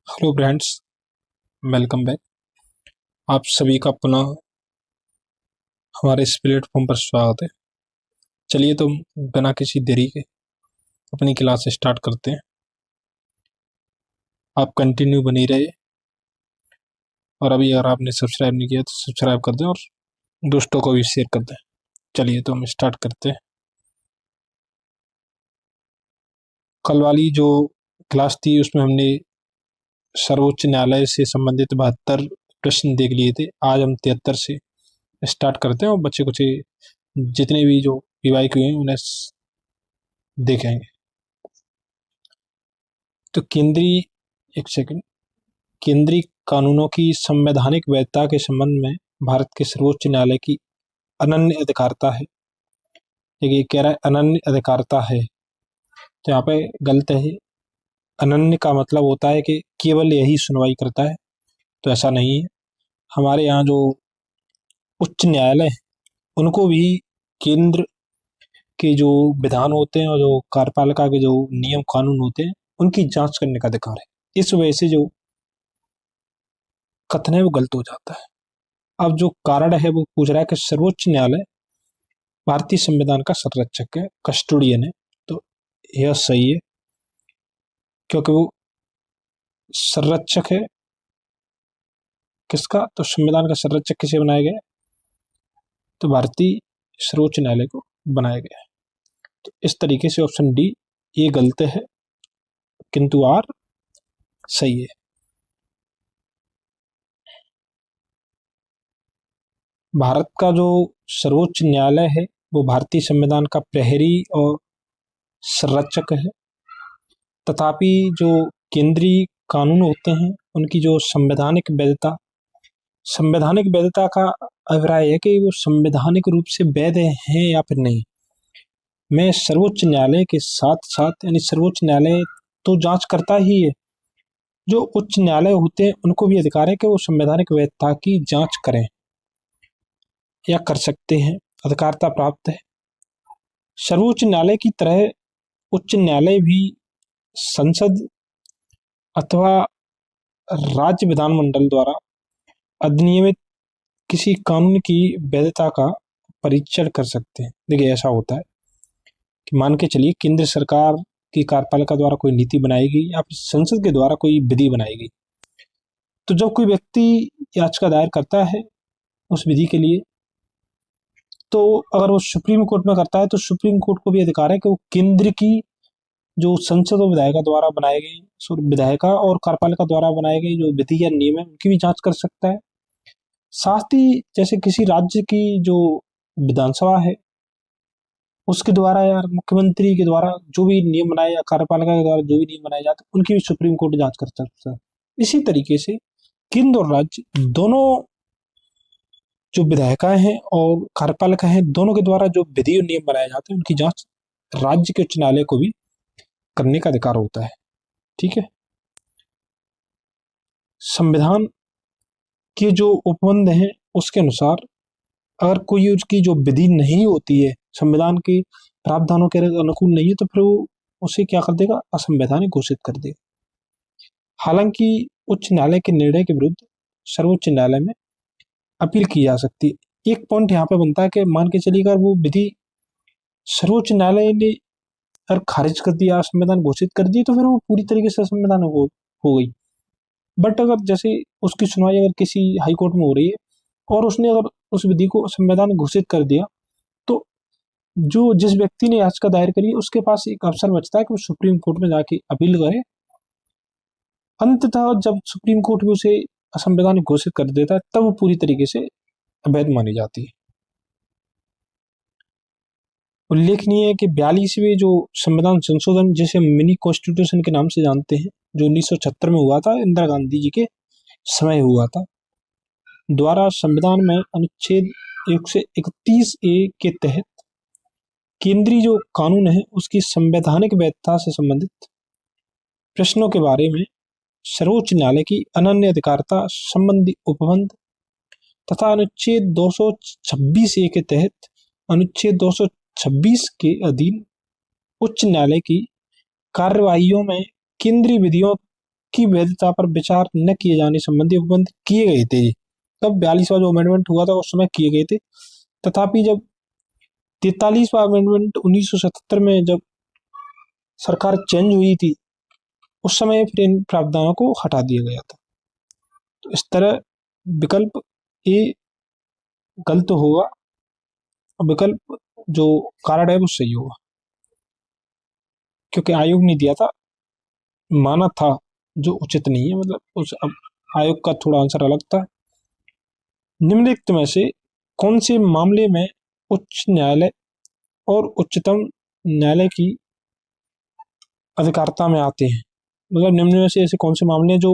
Hello friends, welcome back. आप सभी का पुनः हमारे इस प्लेटफॉर्म पर स्वागत है। चलिए तो बिना किसी देरी के अपनी क्लास स्टार्ट करते हैं। आप कंटिन्यू बनी रहे और अभी अगर आपने सब्सक्राइब नहीं किया तो सब्सक्राइब कर दें और दोस्तों को भी शेयर कर दें। चलिए तो हम स्टार्ट करते हैं। कल वाली जो क्लास थी उसमें हमने सर्वोच्च न्यायालय से संबंधित 72 प्रश्न देख लिए थे। आज हम 73 से स्टार्ट करते हैं और बच्चे कुछ जितने भी जो पीवाईक्यू हैं उन्हें देखेंगे। तो केंद्रीय कानूनों की संवैधानिक वैधता के संबंध में भारत के सर्वोच्च न्यायालय की अनन्य अधिकारिता है। देखिए कह रहा है अनन्य अधिकारिता है, तो यहाँ पे गलत है। अनन्य का मतलब होता है कि केवल यही सुनवाई करता है, तो ऐसा नहीं है। हमारे यहाँ जो उच्च न्यायालय है उनको भी केंद्र के जो विधान होते हैं और जो कार्यपालिका के जो नियम कानून होते हैं उनकी जांच करने का अधिकार है। इस वजह से जो कथन है वो गलत हो जाता है। अब जो कारण है वो पूछ रहा है कि सर्वोच्च न्यायालय भारतीय संविधान का संरक्षक है, कस्टोडियन है। तो यह सही है क्योंकि वो संरक्षक है किसका, तो संविधान का संरक्षक किसे बनाया गया, तो भारतीय सर्वोच्च न्यायालय को बनाया गया है। तो इस तरीके से ऑप्शन डी ये गलत है किंतु आर सही है। भारत का जो सर्वोच्च न्यायालय है वो भारतीय संविधान का प्रहरी और संरक्षक है। तथापि जो केंद्रीय कानून होते हैं उनकी जो संवैधानिक वैधता का अभिप्राय है कि वो संवैधानिक रूप से वैध हैं या फिर नहीं। मैं सर्वोच्च न्यायालय के साथ साथ यानी सर्वोच्च न्यायालय तो जांच करता ही है, जो उच्च न्यायालय होते हैं उनको भी अधिकार है कि वो संवैधानिक वैधता की जांच करें या कर सकते हैं, अधिकारता प्राप्त है। सर्वोच्च न्यायालय की तरह उच्च न्यायालय भी संसद अथवा राज्य विधानमंडल द्वारा अधिनियमित किसी कानून की वैधता का परीक्षण कर सकते हैं। देखिए ऐसा होता है कि मान के चलिए केंद्र सरकार की कार्यपालिका द्वारा कोई नीति बनाएगी या फिर संसद के द्वारा कोई विधि बनाएगी, तो जब कोई व्यक्ति याचिका दायर करता है उस विधि के लिए, तो अगर वो सुप्रीम कोर्ट में करता है तो सुप्रीम कोर्ट को भी अधिकार है कि वो केंद्र की जो संसद और विधायिका और कार्यपालिका द्वारा बनाए गए जो विधि या नियम है उनकी भी जांच कर सकता है। साथ ही जैसे किसी राज्य की जो विधानसभा है उसके द्वारा या मुख्यमंत्री के द्वारा जो भी नियम बनाए या कार्यपालिका के द्वारा जो भी नियम बनाए जाते हैं उनकी भी सुप्रीम कोर्ट जांच कर सकता है। इसी तरीके से केंद्र और राज्य दोनों जो विधायिकाएं हैं और कार्यपालिका हैं दोनों के द्वारा जो विधि और नियम बनाए जाते हैं उनकी जांच राज्य के उच्च न्यायालय को भी करने का अधिकार होता है। ठीक है। संविधान के जो उपबंध हैं उसके अनुसार अगर कोई उसकी जो विधि नहीं होती है, संविधान के प्रावधानों के अनुकूल नहीं है, तो फिर वो उसे क्या कर देगा, असंवैधानिक घोषित कर देगा। हालांकि उच्च न्यायालय के निर्णय के विरुद्ध सर्वोच्च न्यायालय में अपील की जा सकती है। एक पॉइंट यहाँ पे बनता है कि मान के चलिए अगर वो विधि सर्वोच्च न्यायालय ने अगर खारिज कर दिया, असंवैधानिक घोषित कर दी, तो फिर वो पूरी तरीके से असंवैधानिक हो गई। बट अगर जैसे उसकी सुनवाई अगर किसी हाई कोर्ट में हो रही है और उसने अगर उस विधि को संवैधानिक घोषित कर दिया, तो जो जिस व्यक्ति ने याचिका दायर करी है उसके पास एक अवसर बचता है कि वो सुप्रीम कोर्ट में जाके अपील करे। अंततः जब सुप्रीम कोर्ट भी उसे असंवैधानिक घोषित कर देता है तब वो पूरी तरीके से अवैध मानी जाती है। उल्लेखनीय है कि 42वें जो संविधान संशोधन जिसे मिनी कॉन्स्टिट्यूशन के नाम से जानते हैं, जो 1976 में हुआ था, इंदिरा गांधी जी के समय हुआ था, द्वारा संविधान में अनुच्छेद 131A के तहत केंद्रीय जो कानून है उसकी संवैधानिक वैधता से संबंधित प्रश्नों के बारे में सर्वोच्च न्यायालय की अनन्य अधिकारिता संबंधी उपबंध तथा अनुच्छेद 226A के तहत अनुच्छेद 226 के अधीन उच्च न्यायालय की कार्यवाहियों में केंद्रीय विधियों की वैधता पर विचार न किए जाने संबंधी उपबंध किए गए थे। तब 42वां जो अमेंडमेंट हुआ था उस समय किए गए थे। तथापि जब 43वां अमेंडमेंट 1977 में जब सरकार चेंज हुई थी, उस समय फिर इन प्रावधानों को हटा दिया गया था। तो इस तरह विकल्प ए गलत होगा, विकल्प जो कारण है वो सही होगा, क्योंकि आयोग ने दिया था, माना था, जो उचित नहीं है। मतलब उस आयोग का थोड़ा आंसर अलग था। निम्नलिखित में से कौन से मामले में उच्च न्यायालय और उच्चतम न्यायालय की अधिकारिता में आते हैं? मतलब निम्न में से ऐसे कौन से मामले हैं जो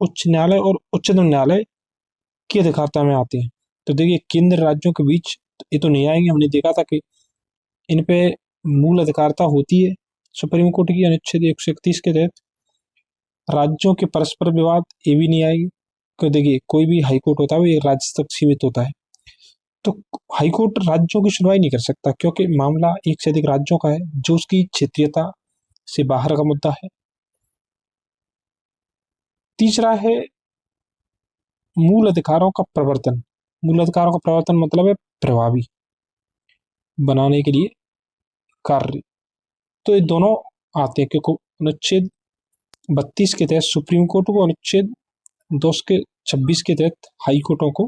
उच्च न्यायालय और उच्चतम न्यायालय की अधिकारिता में आते हैं? तो देखिए, केंद्र राज्यों के बीच ये तो नहीं आएंगे। हमने देखा था कि इन पे मूल अधिकारिता होती है सुप्रीम कोर्ट की अनुच्छेद 131 के तहत। राज्यों के परस्पर विवाद ये भी नहीं आएगी, क्योंकि देखिए कोई भी हाई कोर्ट होता है वो एक राज्य तक सीमित होता है। तो हाई कोर्ट राज्यों की सुनवाई नहीं कर सकता, क्योंकि मामला एक से अधिक राज्यों का है, जो उसकी क्षेत्रीयता से बाहर का मुद्दा है। तीसरा है मूल अधिकारों का प्रवर्तन। मूल अधिकारों का प्रवर्तन मतलब है प्रभावी बनाने के लिए कार्य। तो ये दोनों आते हैं, क्योंकि अनुच्छेद 32 के तहत सुप्रीम कोर्ट को, अनुच्छेद 226 के तहत हाई कोर्टों को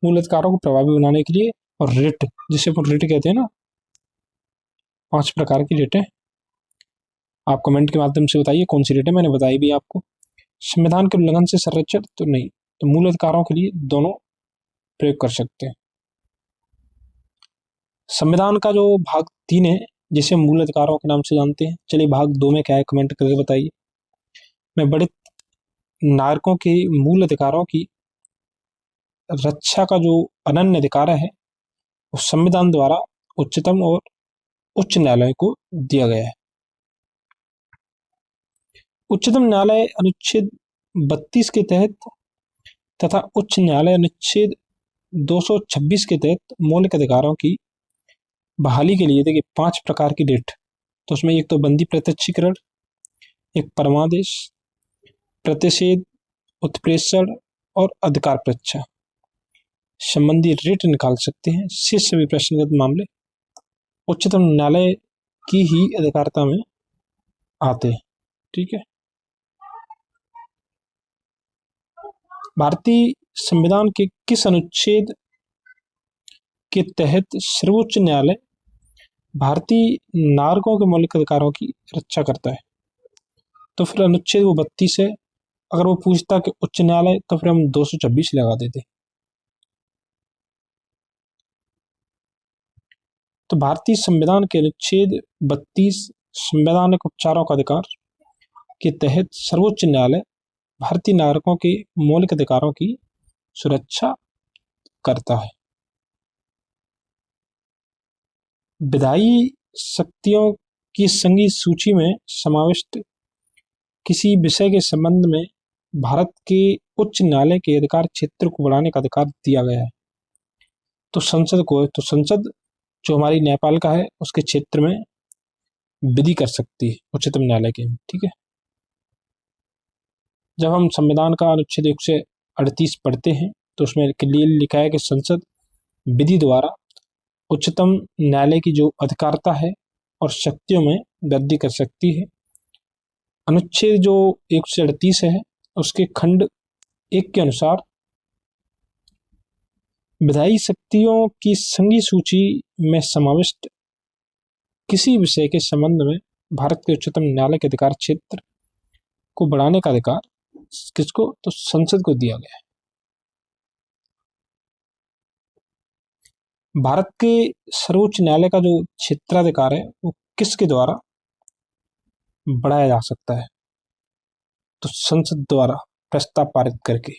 मूल अधिकारों को प्रभावी बनाने के लिए, और रिट, जिसे अपन रिट कहते हैं ना, 5 प्रकार की रिट है। आप कमेंट के माध्यम से बताइए कौन सी रिट है, मैंने बताई भी आपको। संविधान के उल्लंघन से संरक्षण तो नहीं, तो मूल अधिकारों के लिए दोनों प्रयोग कर सकते हैं। संविधान का जो भाग 3 है, जिसे मूल अधिकारों के नाम से जानते हैं, चलिए भाग 2 में क्या है कमेंट करके बताइए। मैं बड़े नागरिकों के मूल अधिकारों की रक्षा का जो अनन्य अधिकार है वो संविधान द्वारा उच्चतम और उच्च न्यायालय को दिया गया है। उच्चतम न्यायालय अनुच्छेद 32 के तहत तथा उच्च न्यायालय अनुच्छेद 226 के तहत मौलिक अधिकारों की बहाली के लिए देखिए 5 प्रकार की रिट। तो उसमें एक तो बंदी प्रत्यक्षीकरण, एक परमादेश, प्रतिषेध, उत्प्रेषण और अधिकार परीक्षा संबंधी रिट निकाल सकते हैं। शेष सभी प्रश्नगत मामले उच्चतम न्यायालय की ही अधिकारिता में आते हैं। ठीक है। भारतीय संविधान के किस अनुच्छेद के तहत सर्वोच्च न्यायालय भारतीय नागरिकों के मौलिक अधिकारों की रक्षा करता है? तो फिर अनुच्छेद वो 32 है। अगर वो पूछता कि उच्च न्यायालय, तो फिर हम 226 लगा देते। तो भारतीय संविधान के अनुच्छेद 32 संवैधानिक उपचारों का अधिकार के तहत सर्वोच्च न्यायालय भारतीय नागरिकों के मौलिक अधिकारों की सुरक्षा करता है। विधायी शक्तियों की संघीय सूची में समाविष्ट किसी विषय के संबंध में भारत के उच्च न्यायालय के अधिकार क्षेत्र को बढ़ाने का अधिकार दिया गया है। तो संसद को है। तो संसद जो हमारी न्यायपालिका है उसके क्षेत्र में विधि कर सकती है उच्चतम न्यायालय के। ठीक है। जब हम संविधान का अनुच्छेद 138 पढ़ते हैं तो उसमें क्लियरली लिखा है कि संसद विधि द्वारा उच्चतम न्यायालय की जो अधिकारिता है और शक्तियों में वृद्धि कर सकती है। अनुच्छेद जो 138 है उसके खंड 1 के अनुसार विधायी शक्तियों की संघीय सूची में समाविष्ट किसी विषय के संबंध में भारत के उच्चतम न्यायालय के अधिकार क्षेत्र को बढ़ाने का अधिकार किसको? तो संसद को दिया गया है। भारत के सर्वोच्च न्यायालय का जो क्षेत्राधिकार है वो किसके द्वारा बढ़ाया जा सकता है? तो संसद द्वारा प्रस्ताव पारित करके।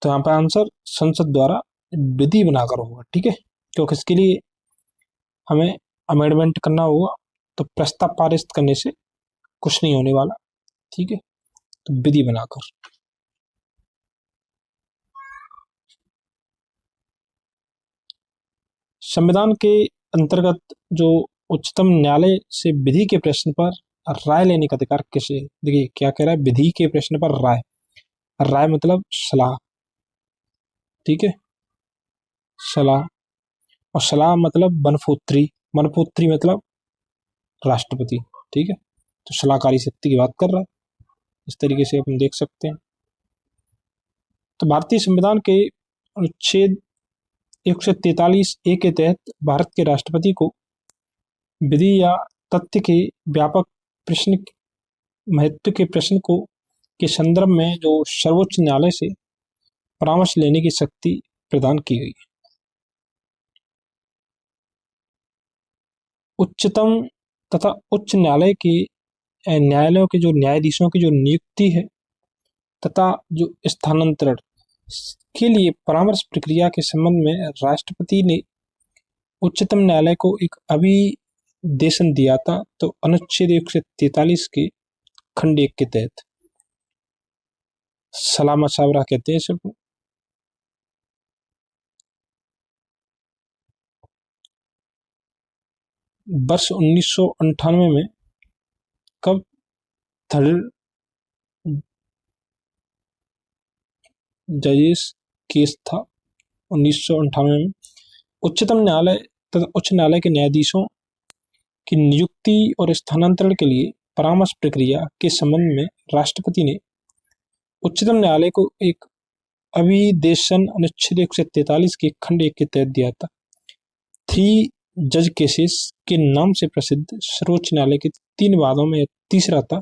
तो यहाँ पर आंसर संसद द्वारा विधि बनाकर होगा। ठीक है। क्योंकि इसके लिए हमें अमेंडमेंट करना होगा, तो प्रस्ताव पारित करने से कुछ नहीं होने वाला। ठीक है। तो विधि बनाकर। संविधान के अंतर्गत जो उच्चतम न्यायालय से विधि के प्रश्न पर राय लेने का अधिकार किसे? देखिए क्या कह रहा है, विधि के प्रश्न पर राय। राय मतलब सलाह, ठीक है, सलाह। और सलाह मतलब बनफोत्री, बनफोत्री मतलब राष्ट्रपति, ठीक है। तो सलाहकारी शक्ति की बात कर रहा है, इस तरीके से अपन देख सकते हैं। तो भारतीय संविधान के अनुच्छेद 143A के तहत भारत के राष्ट्रपति को विधि या तथ्य के व्यापक प्रश्न, महत्व के प्रश्न को के संदर्भ में जो सर्वोच्च न्यायालय से परामर्श लेने की शक्ति प्रदान की गई है। उच्चतम तथा उच्च न्यायालय के न्यायालयों के जो न्यायाधीशों की जो नियुक्ति है तथा जो स्थानांतरण के लिए परामर्श प्रक्रिया के संबंध में राष्ट्रपति ने उच्चतम न्यायालय को एक अभिदेशन दिया था। तो अनुच्छेद 143 के खंड 1 के तहत सलाह मशवरा कहते हैं सब। वर्ष 1998 में कब थर्ड जजेस केस था? 1998 में उच्चतम न्यायालय तथा उच्च न्यायालय के न्यायाधीशों की नियुक्ति और स्थानांतरण के लिए परामर्श प्रक्रिया के संबंध में राष्ट्रपति ने उच्चतम न्यायालय को एक अभिदेशन अनुच्छेद 143 के खंड 1 के तहत दिया था। 3 जज केसेस के नाम से प्रसिद्ध सर्वोच्च न्यायालय के 3 वादों में तीसरा था।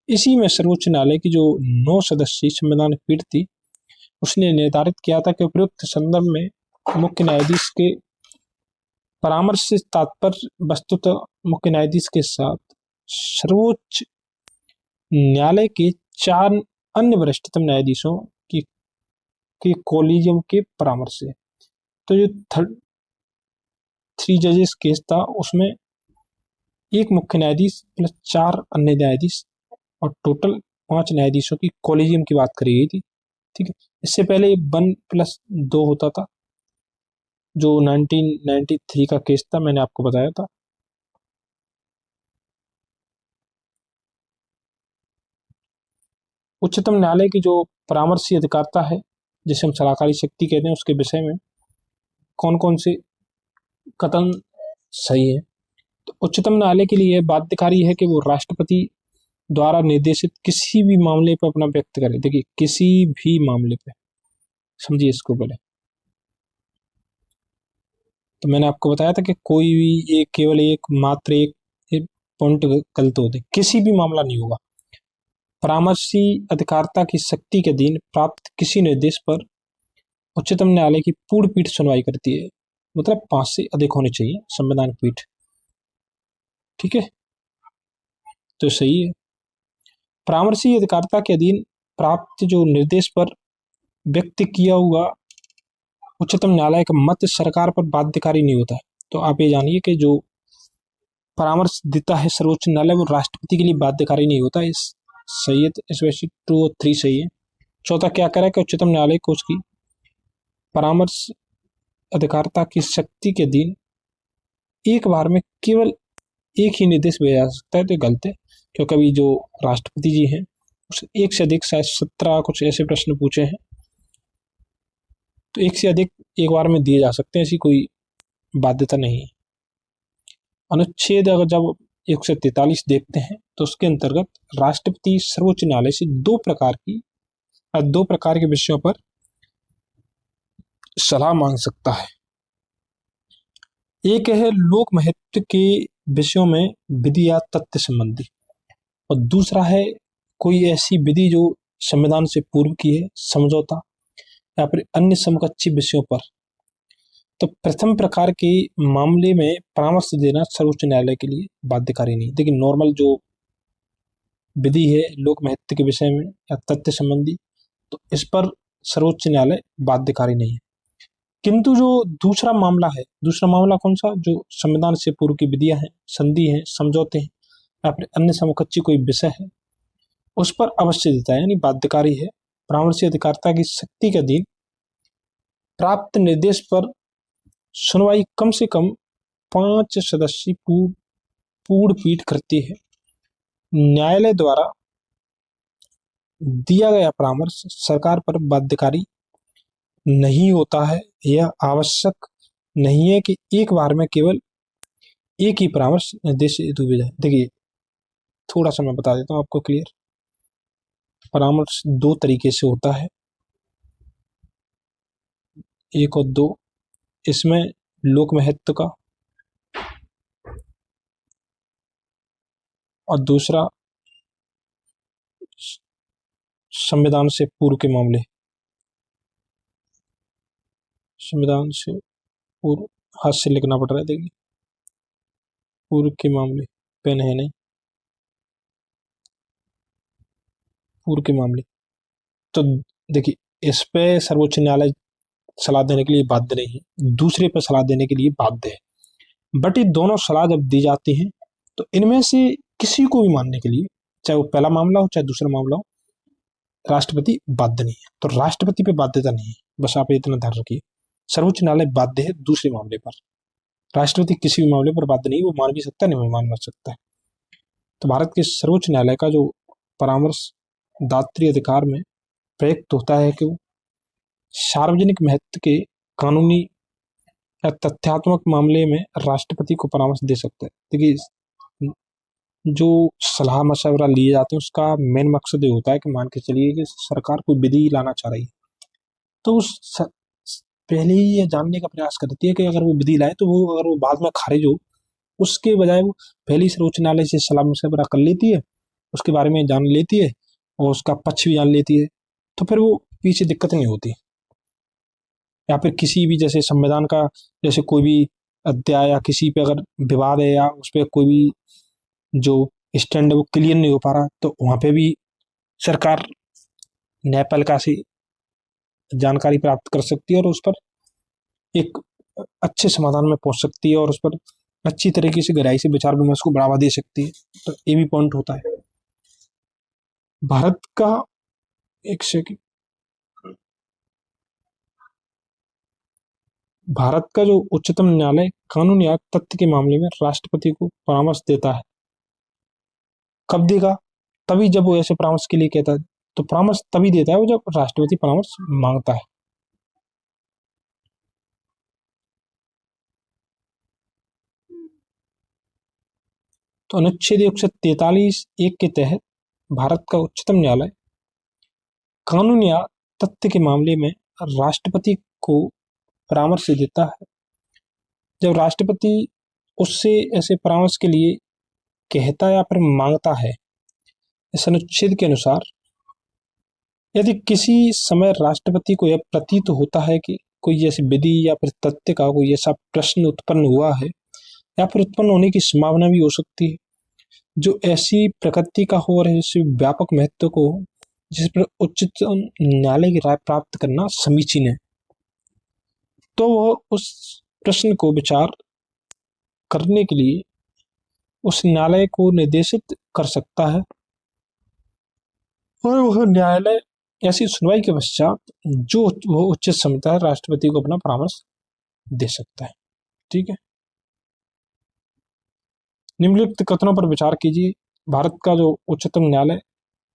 इसी में सर्वोच्च न्यायालय की जो 9 सदस्यीय संविधान पीठ थी उसने निर्धारित किया था कि उपयुक्त संदर्भ में मुख्य न्यायाधीश के परामर्श से तात्पर्य वस्तुतः मुख्य न्यायाधीश के साथ सर्वोच्च न्यायालय के 4 अन्य वरिष्ठतम न्यायाधीशों की के कॉलेजियम के परामर्श से। तो जो 3 जजेस केस था उसमें एक मुख्य न्यायाधीश प्लस 4 अन्य न्यायाधीश और टोटल 5 न्यायाधीशों की कॉलेजियम की बात करी गई थी, ठीक है। इससे पहले 1+2 होता था जो 1993 का केस था, मैंने आपको बताया था। उच्चतम न्यायालय की जो परामर्शी अधिकारिता है जिसे हम सलाहकारी शक्ति कहते हैं उसके विषय में कौन कौन से कथन सही है। तो उच्चतम न्यायालय के लिए बाध्यकारी है कि वो राष्ट्रपति द्वारा निर्देशित किसी भी मामले पर अपना व्यक्त करे। देखिए किसी भी मामले पे, समझिए इसको पहले। तो मैंने आपको बताया था कि कोई भी एक केवल मात्र एक पॉइंट गलत होते, किसी भी मामला नहीं होगा। परामर्शी अधिकारिता की शक्ति के अधीन प्राप्त किसी निर्देश पर उच्चतम न्यायालय की पूर्ण पीठ सुनवाई करती है, मतलब 5 से अधिक होनी चाहिए संवैधानिक पीठ, ठीक है। तो सही है। परामर्शी अधिकारिता के अधीन प्राप्त जो निर्देश पर व्यक्त किया हुआ उच्चतम न्यायालय का मत सरकार पर बाध्यकारी नहीं होता है। तो आप ये जानिए कि जो परामर्श देता है सर्वोच्च न्यायालय वो राष्ट्रपति के लिए बाध्यकारी नहीं होता। इस सही है, इस वैसे 2 और 3 सही है। चौथा क्या कह रहा है कि उच्चतम न्यायालय को उसकी परामर्श अधिकारिता की शक्ति के अधीन एक बार में केवल एक ही निर्देश भेजा जा सकता है। तो गलत है, क्योंकि अभी जो राष्ट्रपति जी हैं उस एक से अधिक शायद 17 कुछ ऐसे प्रश्न पूछे हैं, तो एक से अधिक एक बार में दिए जा सकते हैं, ऐसी कोई बाध्यता नहीं है। अनुच्छेद अगर जब 143 देखते हैं तो उसके अंतर्गत राष्ट्रपति सर्वोच्च न्यायालय से 2 प्रकार के विषयों पर सलाह मांग सकता है। एक है लोक महत्व के विषयों में विधि या तथ्य संबंधी, और दूसरा है कोई ऐसी विधि जो संविधान से पूर्व की है, समझौता या फिर अन्य समकक्षी विषयों पर। तो प्रथम प्रकार के मामले में परामर्श देना सर्वोच्च न्यायालय के लिए बाध्यकारी नहीं। देखिए नॉर्मल जो विधि है लोक महत्व के विषय में या तथ्य संबंधी, तो इस पर सर्वोच्च न्यायालय बाध्यकारी नहीं है। किंतु जो दूसरा मामला है, दूसरा मामला कौन सा, जो संविधान से पूर्व की विधियां हैं, संधि हैं, समझौते हैं या फिर अन्य समकक्षी कोई विषय है, उस पर अवश्य देता है, यानी बाध्यकारी है। परामर्शी अधिकारिता की शक्ति के अधीन प्राप्त निर्देश पर सुनवाई कम से कम 5 सदस्यीय पूर्ण पीठ करती है। न्यायालय द्वारा दिया गया परामर्श सरकार पर बाध्यकारी नहीं होता है। यह आवश्यक नहीं है कि एक बार में केवल एक ही परामर्श निर्देश हेतु भेजा जाए। देखिए, थोड़ा सा मैं बता देता हूँ आपको क्लियर। परामर्श 2 तरीके से होता है, 1 और 2। इसमें लोक महत्व का और दूसरा संविधान से पूर्व के मामले। संविधान से पूर्व, हाथ से लिखना पड़ रहा है, देखिए, पूर्व के मामले, पेन है नहीं, पूर्व के मामले। तो देखिए, इस पे सर्वोच्च न्यायालय सलाह देने के लिए बाध्य नहीं है, दूसरे पर सलाह देने के लिए बाध्य है। बट ये दोनों सलाह जब दी जाती हैं तो इनमें से किसी को भी मानने के लिए, चाहे वो पहला मामला हो चाहे दूसरा मामला हो, राष्ट्रपति बाध्य नहीं है। तो राष्ट्रपति पे बाध्यता नहीं है, बस आप इतना ध्यान रखिए। सर्वोच्च न्यायालय बाध्य है दूसरे मामले पर, राष्ट्रपति किसी भी मामले पर बाध्य नहीं, वो मान भी सकता है, नहीं मान सकता है। तो भारत के सर्वोच्च न्यायालय का जो परामर्श दात्री अधिकार में प्रयुक्त होता है कि वो सार्वजनिक महत्व के कानूनी या तथ्यात्मक मामले में राष्ट्रपति को परामर्श दे सकता है। देखिए, जो सलाह मशवरा लिए जाते हैं उसका मेन मकसद ये होता है कि मान के चलिए कि सरकार कोई विधि लाना चाह रही है, तो उस पहले ही ये जानने का प्रयास करती है कि अगर वो विधि लाए तो वो, अगर वो बाद में खारिज हो, उसके बजाय वो पहले ही सर्वोच्च न्यायालय से सलाह मशवरा कर लेती है, उसके बारे में जान लेती है और उसका पक्ष भी जान लेती है, तो फिर वो पीछे दिक्कत नहीं होती। या फिर किसी भी, जैसे संविधान का जैसे कोई भी अध्याय या किसी पे अगर विवाद है या उस पर कोई भी जो स्टैंड है वो क्लियर नहीं हो पा रहा, तो वहां पे भी सरकार न्यायपालिका से जानकारी प्राप्त कर सकती है और उस पर एक अच्छे समाधान में पहुंच सकती है और उस पर अच्छी तरीके से गहराई से विचार विमर्श को बढ़ावा दे सकती है। तो ये भी पॉइंट होता है। भारत का, एक सेकंड, भारत का जो उच्चतम न्यायालय कानून या तथ्य के मामले में राष्ट्रपति को परामर्श देता है। कब देगा? तभी जब वो ऐसे परामर्श के लिए कहता है। तो परामर्श तभी देता है वो जब राष्ट्रपति परामर्श मांगता है। तो अनुच्छेद 143(1) के तहत भारत का उच्चतम न्यायालय कानून या तथ्य के मामले में राष्ट्रपति को परामर्श देता है। जब राष्ट्रपति उससे ऐसे परामर्श के लिए कहता या फिर मांगता है, इस अनुच्छेद के अनुसार यदि किसी समय राष्ट्रपति को यह प्रतीत होता है कि कोई ऐसी विधि या फिर तथ्य का कोई ऐसा प्रश्न उत्पन्न हुआ है या फिर उत्पन्न होने की संभावना भी हो सकती है जो ऐसी प्रकृति का हो और ऐसे व्यापक महत्व को हो जिस पर उच्चतम न्यायालय की राय प्राप्त करना समीचीन है, तो वह उस प्रश्न को विचार करने के लिए उस न्यायालय को निर्देशित कर सकता है और वह न्यायालय ऐसी सुनवाई के पश्चात जो वह उचित समझता है राष्ट्रपति को अपना परामर्श दे सकता है। ठीक है, निम्नलिखित कथनों पर विचार कीजिए। भारत का जो उच्चतम न्यायालय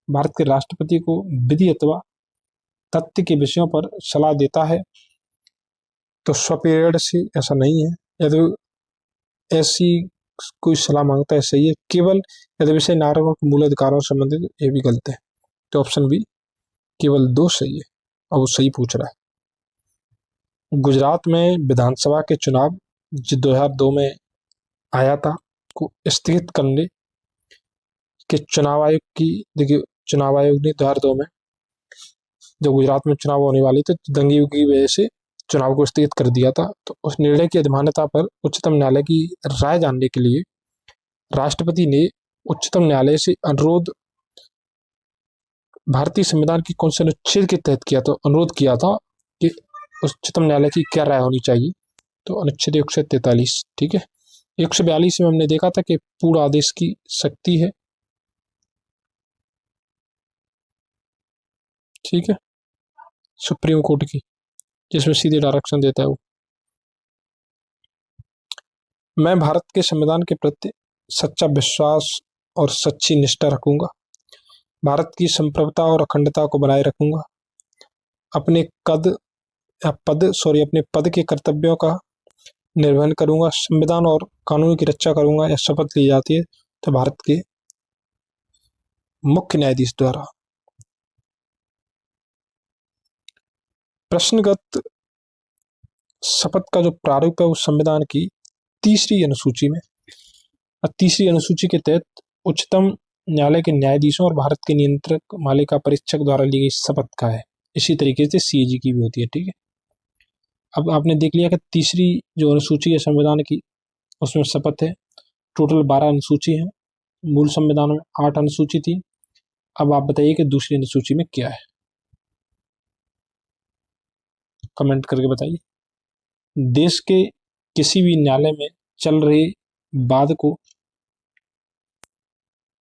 भारत के राष्ट्रपति को विधि अथवा तथ्य के विषयों पर सलाह देता है तो स्वपीरियड से ऐसा नहीं है। यदि ऐसी कोई सलाह मांगता है सही है, केवल यदि विषय नागरिकों के मूल अधिकारों से संबंधित, ये भी गलत है। तो ऑप्शन बी केवल 2 सही है और वो सही पूछ रहा है। गुजरात में विधानसभा के चुनाव जो 2002 में आया था को स्थगित करने के चुनाव आयोग की, देखिए, चुनाव आयोग ने 2002 में जब गुजरात में चुनाव होने वाले थे तो दंगे की वजह से चुनाव को स्थगित कर दिया था। तो उस निर्णय की अधिमान्यता पर उच्चतम न्यायालय की राय जानने के लिए राष्ट्रपति ने उच्चतम न्यायालय से अनुरोध भारतीय संविधान की कौन से अनुच्छेद के तहत किया, तो अनुरोध किया था कि उच्चतम न्यायालय की क्या राय होनी चाहिए। तो अनुच्छेद 143। ठीक है, 142 में हमने देखा था कि पूर्ण आदेश की शक्ति है। ठीक है, सुप्रीम कोर्ट की, जिसमें सीधे डायरेक्शन देता है वो। मैं भारत के संविधान के प्रति सच्चा विश्वास और सच्ची निष्ठा रखूंगा। भारत की संप्रभुता और अखंडता को बनाए रखूंगा। अपने अपने पद के कर्तव्यों का निर्वहन करूंगा। संविधान और कानून की रक्षा करूंगा। यह शपथ ली जाती है तो भारत के मुख्य न्यायाधीश द्वारा। प्रश्नगत शपथ का जो प्रारूप है वो संविधान की तीसरी अनुसूची में, तीसरी अनुसूची के तहत उच्चतम न्यायालय के न्यायाधीशों और भारत के नियंत्रक मालिका परीक्षक द्वारा ली गई शपथ का है। इसी तरीके से सीएजी की भी होती है। ठीक है, अब आपने देख लिया कि तीसरी जो अनुसूची है संविधान की, उसमें शपथ है। टोटल 12 अनुसूची है। मूल संविधान में 8 अनुसूची थी। अब आप बताइए कि दूसरी अनुसूची में क्या है, कमेंट करके बताइए। देश के किसी भी न्यायालय में चल रहे वाद को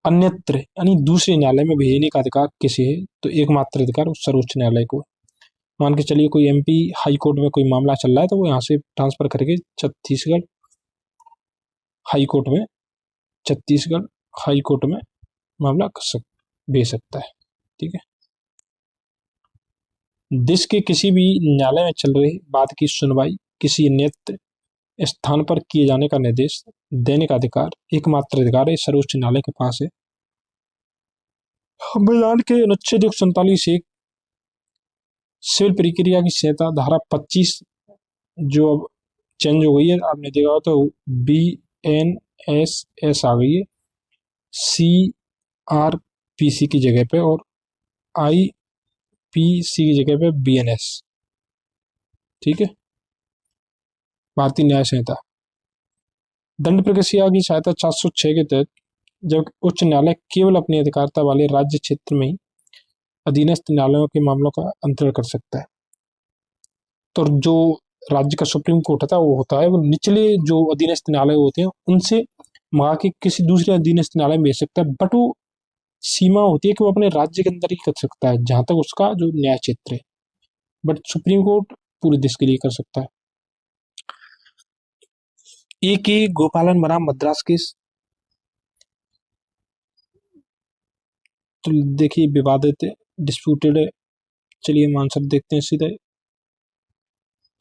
अन्यत्र यानी दूसरे न्यायालय में भेजने का अधिकार किसे है, तो एकमात्र अधिकार उस सर्वोच्च न्यायालय को। मान के चलिए कोई एमपी हाई कोर्ट में कोई मामला चल रहा है तो वो यहाँ से ट्रांसफर करके छत्तीसगढ़ हाई कोर्ट में मामला भेज सकता है। ठीक है, देश के किसी भी न्यायालय में चल रहे वाद की सुनवाई किसी अन्यत्र स्थान पर किए जाने का निर्देश देने का अधिकार एकमात्र अधिकार है सर्वोच्च न्यायालय के पास है। संविधान के अनुच्छेद 147 सिविल प्रक्रिया की संहिता धारा 25 जो अब चेंज हो गई है, आपने देखा तो BNSS आ गई है CRPC की जगह पे, और IPC की जगह पे BNS। ठीक है, भारतीय न्याय संहिता दंड प्रक्रिया की सहायता 406 के तहत जब उच्च न्यायालय केवल अपनी अधिकारिता वाले राज्य क्षेत्र में ही अधीनस्थ न्यायालयों के मामलों का अंतरण कर सकता है। तो जो राज्य का सुप्रीम कोर्ट होता है वो होता है वो निचले जो अधीनस्थ न्यायालय होते हैं उनसे मंगा के किसी दूसरे अधीनस्थ न्यायालय में भेज सकता है, बट वो सीमा होती है कि वो अपने राज्य के अंदर ही कर सकता है जहां तक उसका जो न्याय क्षेत्र है, बट सुप्रीम कोर्ट पूरे देश के लिए कर सकता है। A.K. गोपालन बनाम मद्रास केस, तो देखिए विवादित है, डिस्प्यूटेड है। चलिए हम आंसर देखते हैं सीधे।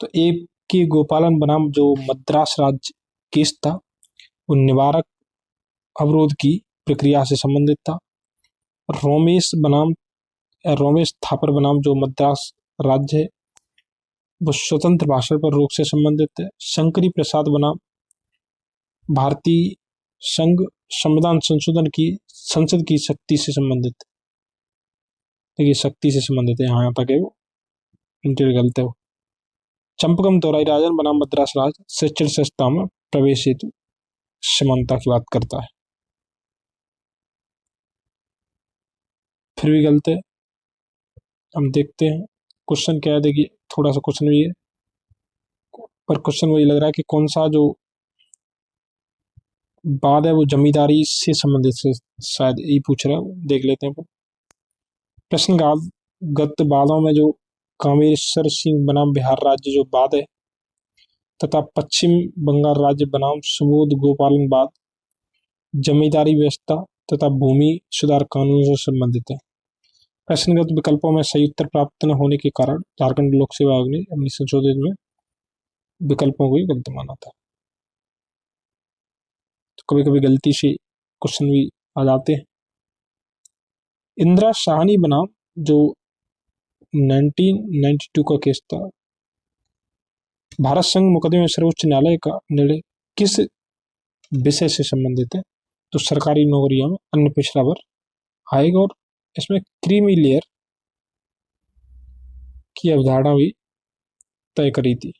तो A.K. गोपालन बनाम जो मद्रास राज्य केस था वो निवारक अवरोध की प्रक्रिया से संबंधित था। रोमेश थापर बनाम जो मद्रास राज्य है वो स्वतंत्र भाषण पर रोक से संबंधित है। शंकरी प्रसाद बनाम भारतीय संघ संविधान संशोधन की संसद की शक्ति से संबंधित है। देखिए शक्ति से संबंधित है, यहाँ तक है वो इंटर गलत है। चंपकम तोराई राजन बनाम मद्रास राज्य शिक्षण संस्था में प्रवेश हेतु समानता की बात करता है, फिर भी गलत है। हम देखते हैं क्वेश्चन क्या है। देखिए थोड़ा सा क्वेश्चन भी है, पर क्वेश्चन वही लग रहा है कि कौन सा जो बाद है वो जमींदारी से संबंधित से शायद यही पूछ रहा है, देख लेते हैं। प्रश्नगत वादों में जो कामेश्वर सिंह बनाम बिहार राज्य जो वाद है तथा पश्चिम बंगाल राज्य बनाम सुबोध गोपालन वाद जमींदारी व्यवस्था तथा भूमि सुधार कानून से संबंधित है। प्रश्नगत विकल्पों में सही उत्तर प्राप्त न होने के कारण झारखंड लोक सेवा आयोग ने अपनी संशोधित में विकल्पों को ही गलत माना था। तो कभी कभी गलती से क्वेश्चन भी आ जाते हैं। इंदिरा साहनी बनाम जो 1992 का केस था, भारत संघ मुकदमे में सर्वोच्च न्यायालय का निर्णय किस विषय से संबंधित है, तो सरकारी नौकरियों में अन्य पिछड़ा वर्ग आएगा, और इसमें क्रीमी लेयर की अवधारणा भी तय करी थी।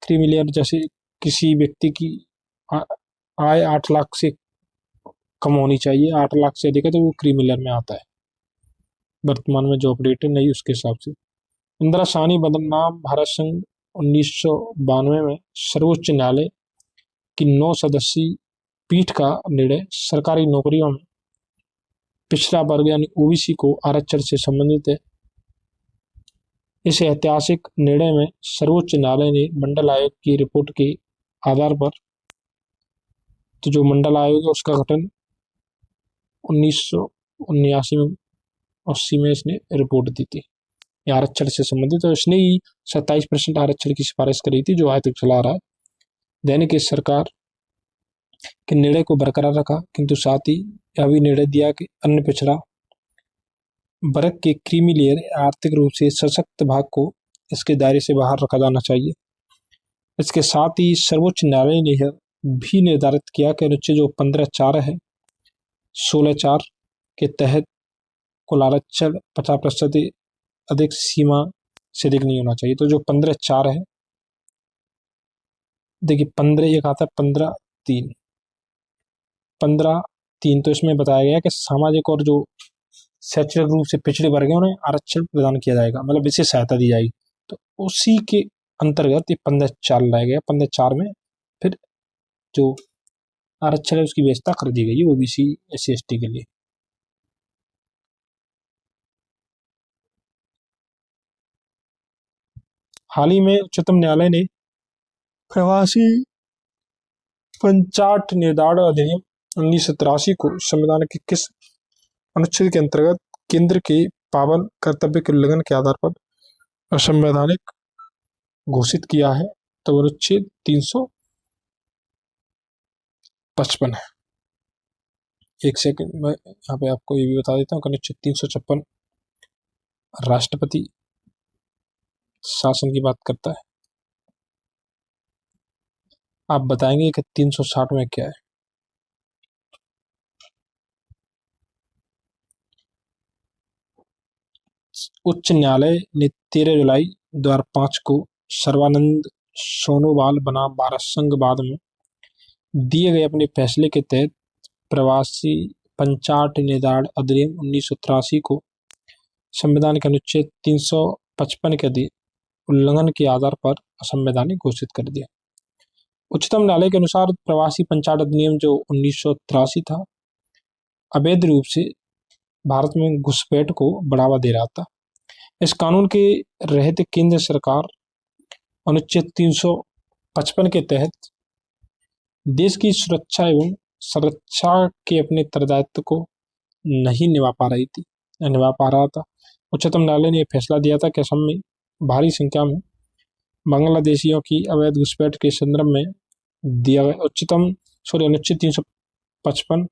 क्रीमी लेयर जैसे किसी व्यक्ति की आय 8 लाख से कम होनी चाहिए, 8 लाख से अधिक है तो वो क्रीमी लेयर में आता है। वर्तमान में जो ऑपरेटर नहीं उसके हिसाब से। इंदिरा साहनी बनाम भारत संघ 1992 में सर्वोच्च न्यायालय की 9 सदस्यीय पीठ का निर्णय सरकारी नौकरियों में पिछड़ा वर्ग यानी ओबीसी को आरक्षण से संबंधित है। इस ऐतिहासिक निर्णय में सर्वोच्च न्यायालय ने मंडल आयोग की रिपोर्ट के आधार पर, तो जो मंडल आयोग है उसका गठन 1979 में 80 में इसने रिपोर्ट दी थी, ये आरक्षण से संबंधित। तो इसने ही 27% आरक्षण की सिफारिश करी थी, जो आज तक चला रहा है। दैनिक इस सरकार के निर्णय को बरकरार रखा, किंतु साथ ही यह भी निर्णय दिया कि अन्य पिछड़ा वर्ग के क्रीमी लेयर आर्थिक रूप से सशक्त भाग को इसके दायरे से बाहर रखा जाना चाहिए। इसके साथ ही सर्वोच्च न्यायालय ने यह भी निर्धारित किया कि अनुच्छेद जो 15(4) है 16(4) के तहत कुल आरक्षण 50% अधिक सीमा से अधिक नहीं होना चाहिए। तो जो 15(4) है, देखिए 15 एक आता है 15(3), 15(3) तो इसमें बताया गया कि सामाजिक और जो शैक्षणिक रूप से पिछड़े वर्ग हैं उन्हें आरक्षण प्रदान किया जाएगा, मतलब विशेष सहायता दी जाएगी। तो उसी के अंतर्गत ये 15(4) लाया गया। 15(4) में फिर जो आरक्षण है उसकी व्यवस्था कर दी गई है ओबीसी SC ST के लिए। हाल ही में उच्चतम न्यायालय ने प्रवासी पंचायत निर्धारण अधिनियम 1983 को संविधान के किस अनुच्छेद के अंतर्गत केंद्र के पावन कर्तव्य के उल्लंघन के आधार पर असंवैधानिक घोषित किया है? तो अनुच्छेद 355 है। एक सेकंड मैं यहाँ पे आपको ये भी बता देता हूँ। अनुच्छेद 356 राष्ट्रपति शासन की बात करता है। आप बताएंगे कि 360 में क्या है? उच्च न्यायालय ने 13 जुलाई 2005 को सर्बानंद सोनोवाल बनाम भारत संघ बाद में दिए गए अपने फैसले के तहत प्रवासी पंचायत निर्धारण अधिनियम 1983 को संविधान के अनुच्छेद 355 के उल्लंघन के आधार पर असंवैधानिक घोषित कर दिया। उच्चतम न्यायालय के अनुसार प्रवासी पंचायत अधिनियम जो 1983 था, अवैध रूप से भारत में घुसपैठ को बढ़ावा दे रहा था। इस कानून के रहते केंद्र सरकार अनुच्छेद 355 के तहत देश की सुरक्षा एवं संरक्षा के अपने उत्तरदायित्व को नहीं निभा पा रहा था। उच्चतम न्यायालय ने यह फैसला दिया था कि असम में भारी संख्या में बांग्लादेशियों की अवैध घुसपैठ के संदर्भ में दिया गया अनुच्छेद 355।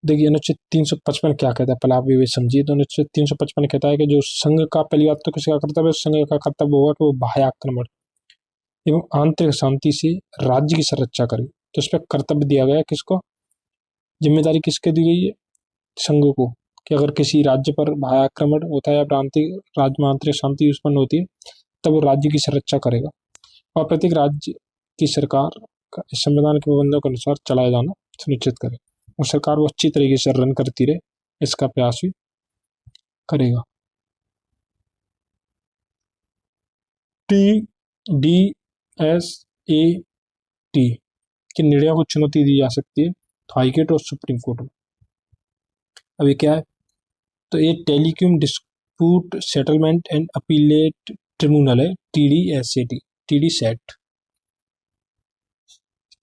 देखिए अनुच्छेद 355 क्या कहता है, पहले आप भी समझिए। तो अनुच्छेद 355 कहता है कि जो संघ का, पहली बात तो किसका कर्तव्य है? संघ का कर्तव्य होगा कि वो बाह्य आक्रमण एवं आंतरिक शांति से राज्य की संरक्षा करे। तो इस पर कर्तव्य दिया गया किसको, जिम्मेदारी किसके दी गई है? संघ को, कि अगर किसी राज्य पर बाह्य आक्रमण होता है या प्रांतिक राज्य में आंतरिक शांति उत्पन्न होती है तब वो राज्य की संरक्षा करेगा और प्रत्येक राज्य की सरकार का संविधान के प्रबंधों के अनुसार चलाया जाना सुनिश्चित करे और सरकार वो अच्छी तरीके से रन करती रहे, इसका प्रयास भी करेगा। TDSAT के निर्णयों को चुनौती दी जा सकती है तो हाईकोर्ट और सुप्रीम कोर्ट में। अभी क्या है, तो ये telecom dispute settlement and appellate tribunal है, TDSAT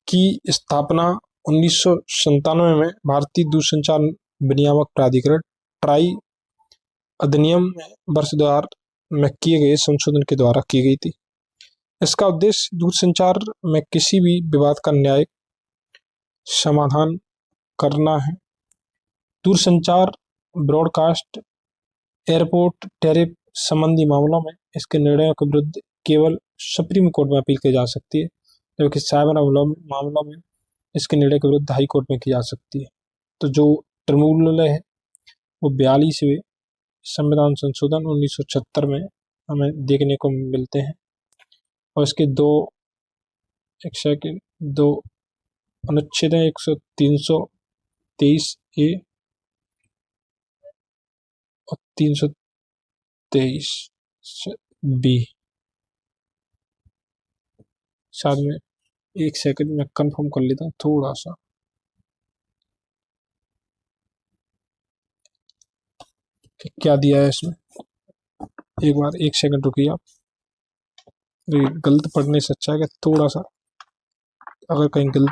की स्थापना 1997 में भारतीय दूरसंचार विनियामक प्राधिकरण ट्राई अधिनियम वर्ष 2000 में किए गए संशोधन के द्वारा की गई थी। इसका उद्देश्य दूरसंचार में किसी भी विवाद का न्यायिक समाधान करना है। दूरसंचार, ब्रॉडकास्ट, एयरपोर्ट टैरिफ संबंधी मामलों में इसके निर्णयों के विरुद्ध केवल सुप्रीम कोर्ट में अपील की जा सकती है, जबकि साइबर मामलों में इसके निर्णय के विरुद्ध हाई कोर्ट में की जा सकती है। तो जो ट्रिब्यूनल है वो 42वें संविधान संशोधन 1976 में हमें देखने को मिलते हैं और इसके दो अनुच्छेद हैं, 323A और 323B। साथ में एक सेकंड में कंफर्म कर लेता हूँ थोड़ा सा। कि क्या दिया है इसमें। एक बार 1 सेकंड रुकिए आप। ये गलत पढ़ने से अच्छा है कि थोड़ा सा अगर कहीं गलत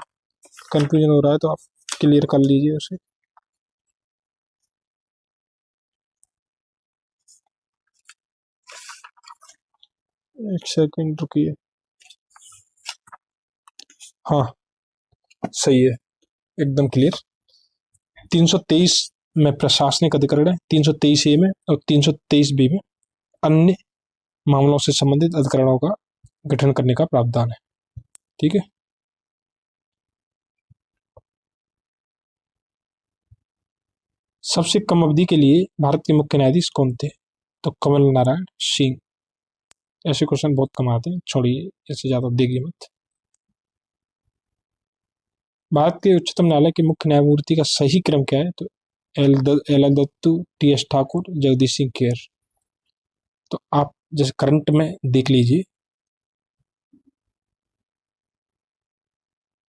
कंफ्यूजन हो रहा है तो आप क्लियर कर लीजिए उसे। 1 सेकंड रुकिए। हाँ, सही है, एकदम क्लियर। 323 में प्रशासनिक अधिकरण है, 323 ए में और 323 बी में अन्य मामलों से संबंधित अधिकरणों का गठन करने का प्रावधान है। ठीक है। सबसे कम अवधि के लिए भारत के मुख्य न्यायाधीश कौन थे? तो कमल नारायण सिंह। ऐसे क्वेश्चन बहुत कम आते हैं, छोड़िए, इससे ज्यादा देखिए मत। भारत के उच्चतम न्यायालय के मुख्य न्यायमूर्ति का सही क्रम क्या है? तो L Dattu, T S Thakur, Jagdish Singh केर। तो आप जैसे करंट में देख लीजिए,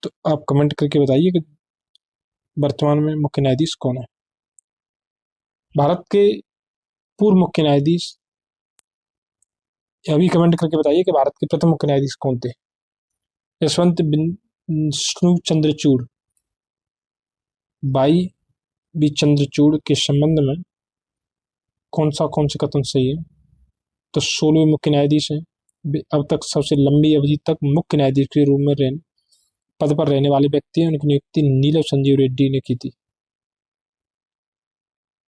तो आप कमेंट करके बताइए कि वर्तमान में मुख्य न्यायाधीश कौन है। भारत के पूर्व मुख्य न्यायाधीश, अभी कमेंट करके बताइए कि भारत के प्रथम मुख्य न्यायाधीश कौन थे। यशवंत विष्णु चंद्रचूड़, बाई बी चंद्रचूड़ के संबंध में कौन से कथन सही है? तो 16वें मुख्य न्यायाधीश हैं। अब तक सबसे लंबी अवधि तक मुख्य न्यायाधीश के रूप में पद पर रहने वाले व्यक्ति हैं, उनकी नियुक्ति नीलम संजीव रेड्डी ने की थी।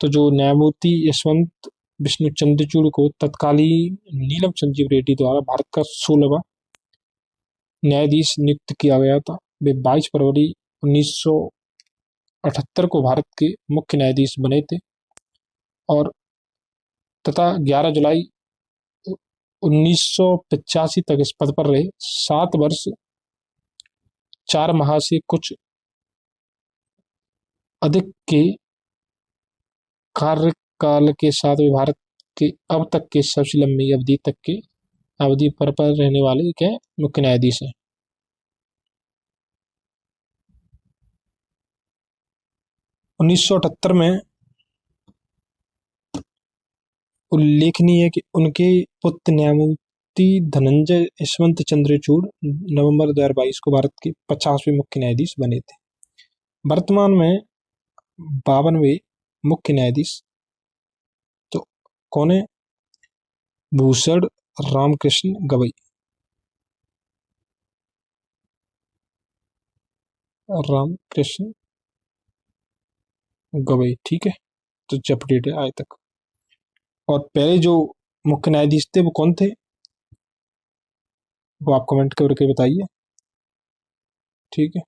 तो जो न्यायमूर्ति यशवंत विष्णु चंद्रचूड़ को तत्कालीन नीलम संजीव रेड्डी द्वारा भारत का 16वां न्यायाधीश नियुक्त किया गया था। वे 22 फरवरी 1978 को भारत के मुख्य न्यायाधीश बने थे और तथा 11 जुलाई 1985 तक इस पद पर रहे। 7 वर्ष 4 माह से कुछ अधिक के कार्यकाल के साथ वे भारत के अब तक के सबसे लंबी अवधि पर रहने वाले के मुख्य न्यायाधीश हैं। 1978 में उल्लेखनीय है कि उनके पुत्र न्यायमूर्ति धनंजय यशवंत चंद्रचूड़ नवंबर 2022 को भारत के 50वें मुख्य न्यायाधीश बने थे। वर्तमान में 52वें मुख्य न्यायाधीश तो कौन है? भूषण रामकृष्ण गवई। रामकृष्ण गवई, ठीक है। तो अपडेट है आज तक। और पहले जो मुख्य न्यायाधीश थे वो कौन थे, वो आप कमेंट करके बताइए। ठीक है।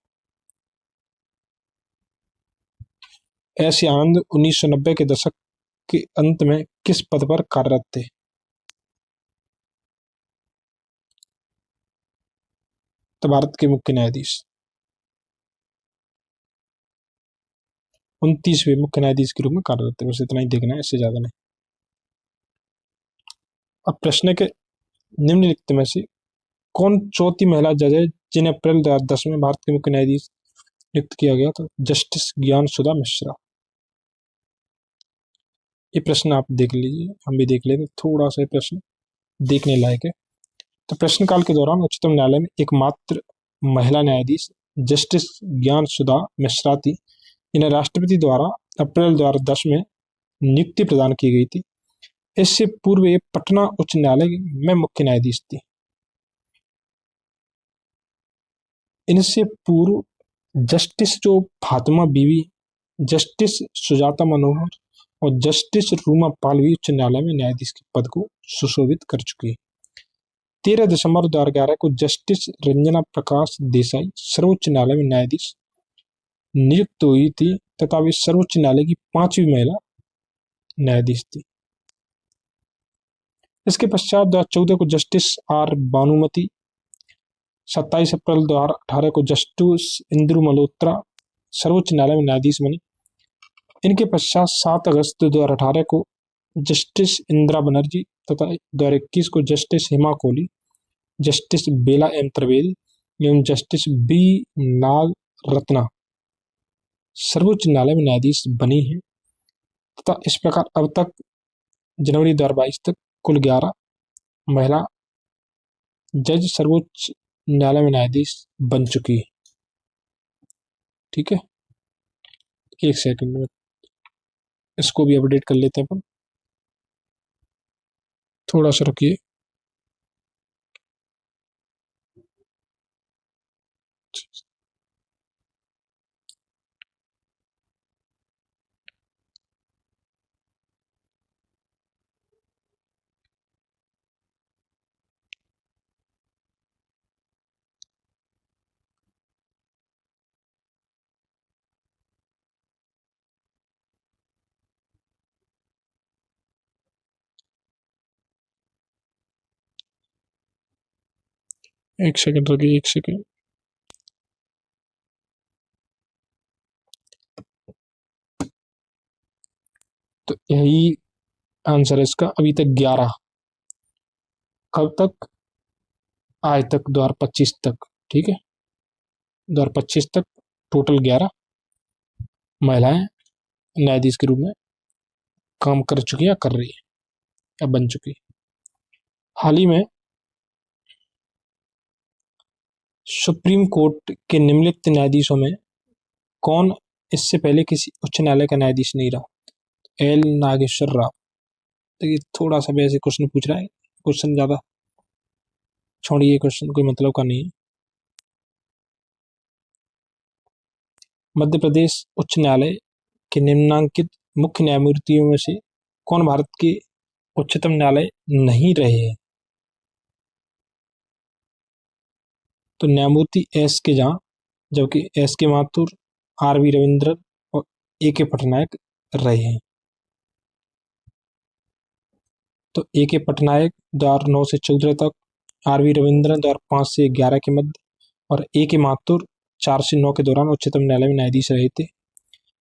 ऐसे आनंद 1990 के दशक के अंत में किस पद पर कार्यरत थे? तो भारत के मुख्य न्यायाधीश 29वें मुख्य न्यायाधीश के रूप में कार्यरत थे। बस इतना ही देखना है, इससे ज्यादा नहीं। अब प्रश्न के निम्नलिखित में से कौन चौथी महिला जज है जिन्हें अप्रैल 2010 में भारत के मुख्य न्यायाधीश नियुक्त किया गया? तो जस्टिस ज्ञान सुधा मिश्रा। ये प्रश्न आप देख लीजिए, हम भी देख लेते, थोड़ा सा प्रश्न देखने लायक है। तो प्रश्नकाल के दौरान उच्चतम न्यायालय में एकमात्र महिला न्यायाधीश जस्टिस ज्ञान सुधा मिश्रा थी। इन्हें राष्ट्रपति द्वारा अप्रैल 2010 में नियुक्ति प्रदान की गई थी। इससे पूर्व ये पटना उच्च न्यायालय में मुख्य न्यायाधीश थी। इनसे पूर्व जस्टिस जो फातिमा बीवी, जस्टिस सुजाता मनोहर और जस्टिस रूमा पाल भी उच्च न्यायालय में न्यायाधीश के पद को सुशोभित कर चुके हैं। 13 दिसंबर 2011 को जस्टिस रंजना प्रकाश देसाई सर्वोच्च न्यायालय में न्यायाधीश नियुक्त हुई थी तथा वे सर्वोच्च न्यायालय की 5वीं महिला न्यायाधीश थी। इसके पश्चात 2014 को जस्टिस आर भानुमति, 27 अप्रैल 2018 को जस्टिस इंदु मल्होत्रा सर्वोच्च न्यायालय में न्यायाधीश बने। इनके पश्चात 7 अगस्त 2018 को जस्टिस इंदिरा बनर्जी तथा 2021 को जस्टिस हिमा कोहली, जस्टिस बेला एम त्रिवेदी एवं जस्टिस बी नाग रत्ना सर्वोच्च न्यायालय में न्यायाधीश बनी है तथा इस प्रकार अब तक जनवरी 2022 तक कुल 11 महिला जज सर्वोच्च न्यायालय में न्यायाधीश बन चुकी है। ठीक है, एक सेकंड में इसको भी अपडेट कर लेते हैं अपन, थोड़ा सा रुकिए। एक सेकंड रुकिए, एक सेकंड। तो यही आंसर है इसका, अभी तक 11। कब तक? आज तक 2025 तक। ठीक है, 2025 तक टोटल 11 महिलाएं न्यायाधीश के रूप में काम कर चुकी है या कर रही है या बन चुकी है। हाल ही में सुप्रीम कोर्ट के निम्नलिखित न्यायाधीशों में कौन इससे पहले किसी उच्च न्यायालय का न्यायाधीश नहीं रहा? एल नागेश्वर राव। देखिए थोड़ा सा वैसे क्वेश्चन पूछ रहा है, क्वेश्चन ज्यादा छोड़िए, क्वेश्चन कोई मतलब का नहीं है। मध्य प्रदेश उच्च न्यायालय के निम्नांकित मुख्य न्यायमूर्तियों में से कौन भारत के उच्चतम न्यायालय नहीं रहे हैं? तो न्यायमूर्ति एस के झा, जबकि एस के माथुर, आर वी रविंद्रन और ए के पटनायक रहे हैं। तो ए के पटनायक 2009 से 14 तक, आर वी रविंद्रन 2005 से 11 के मध्य और ए के माथुर 4 से 9 के दौरान उच्चतम न्यायालय में न्यायाधीश रहे थे।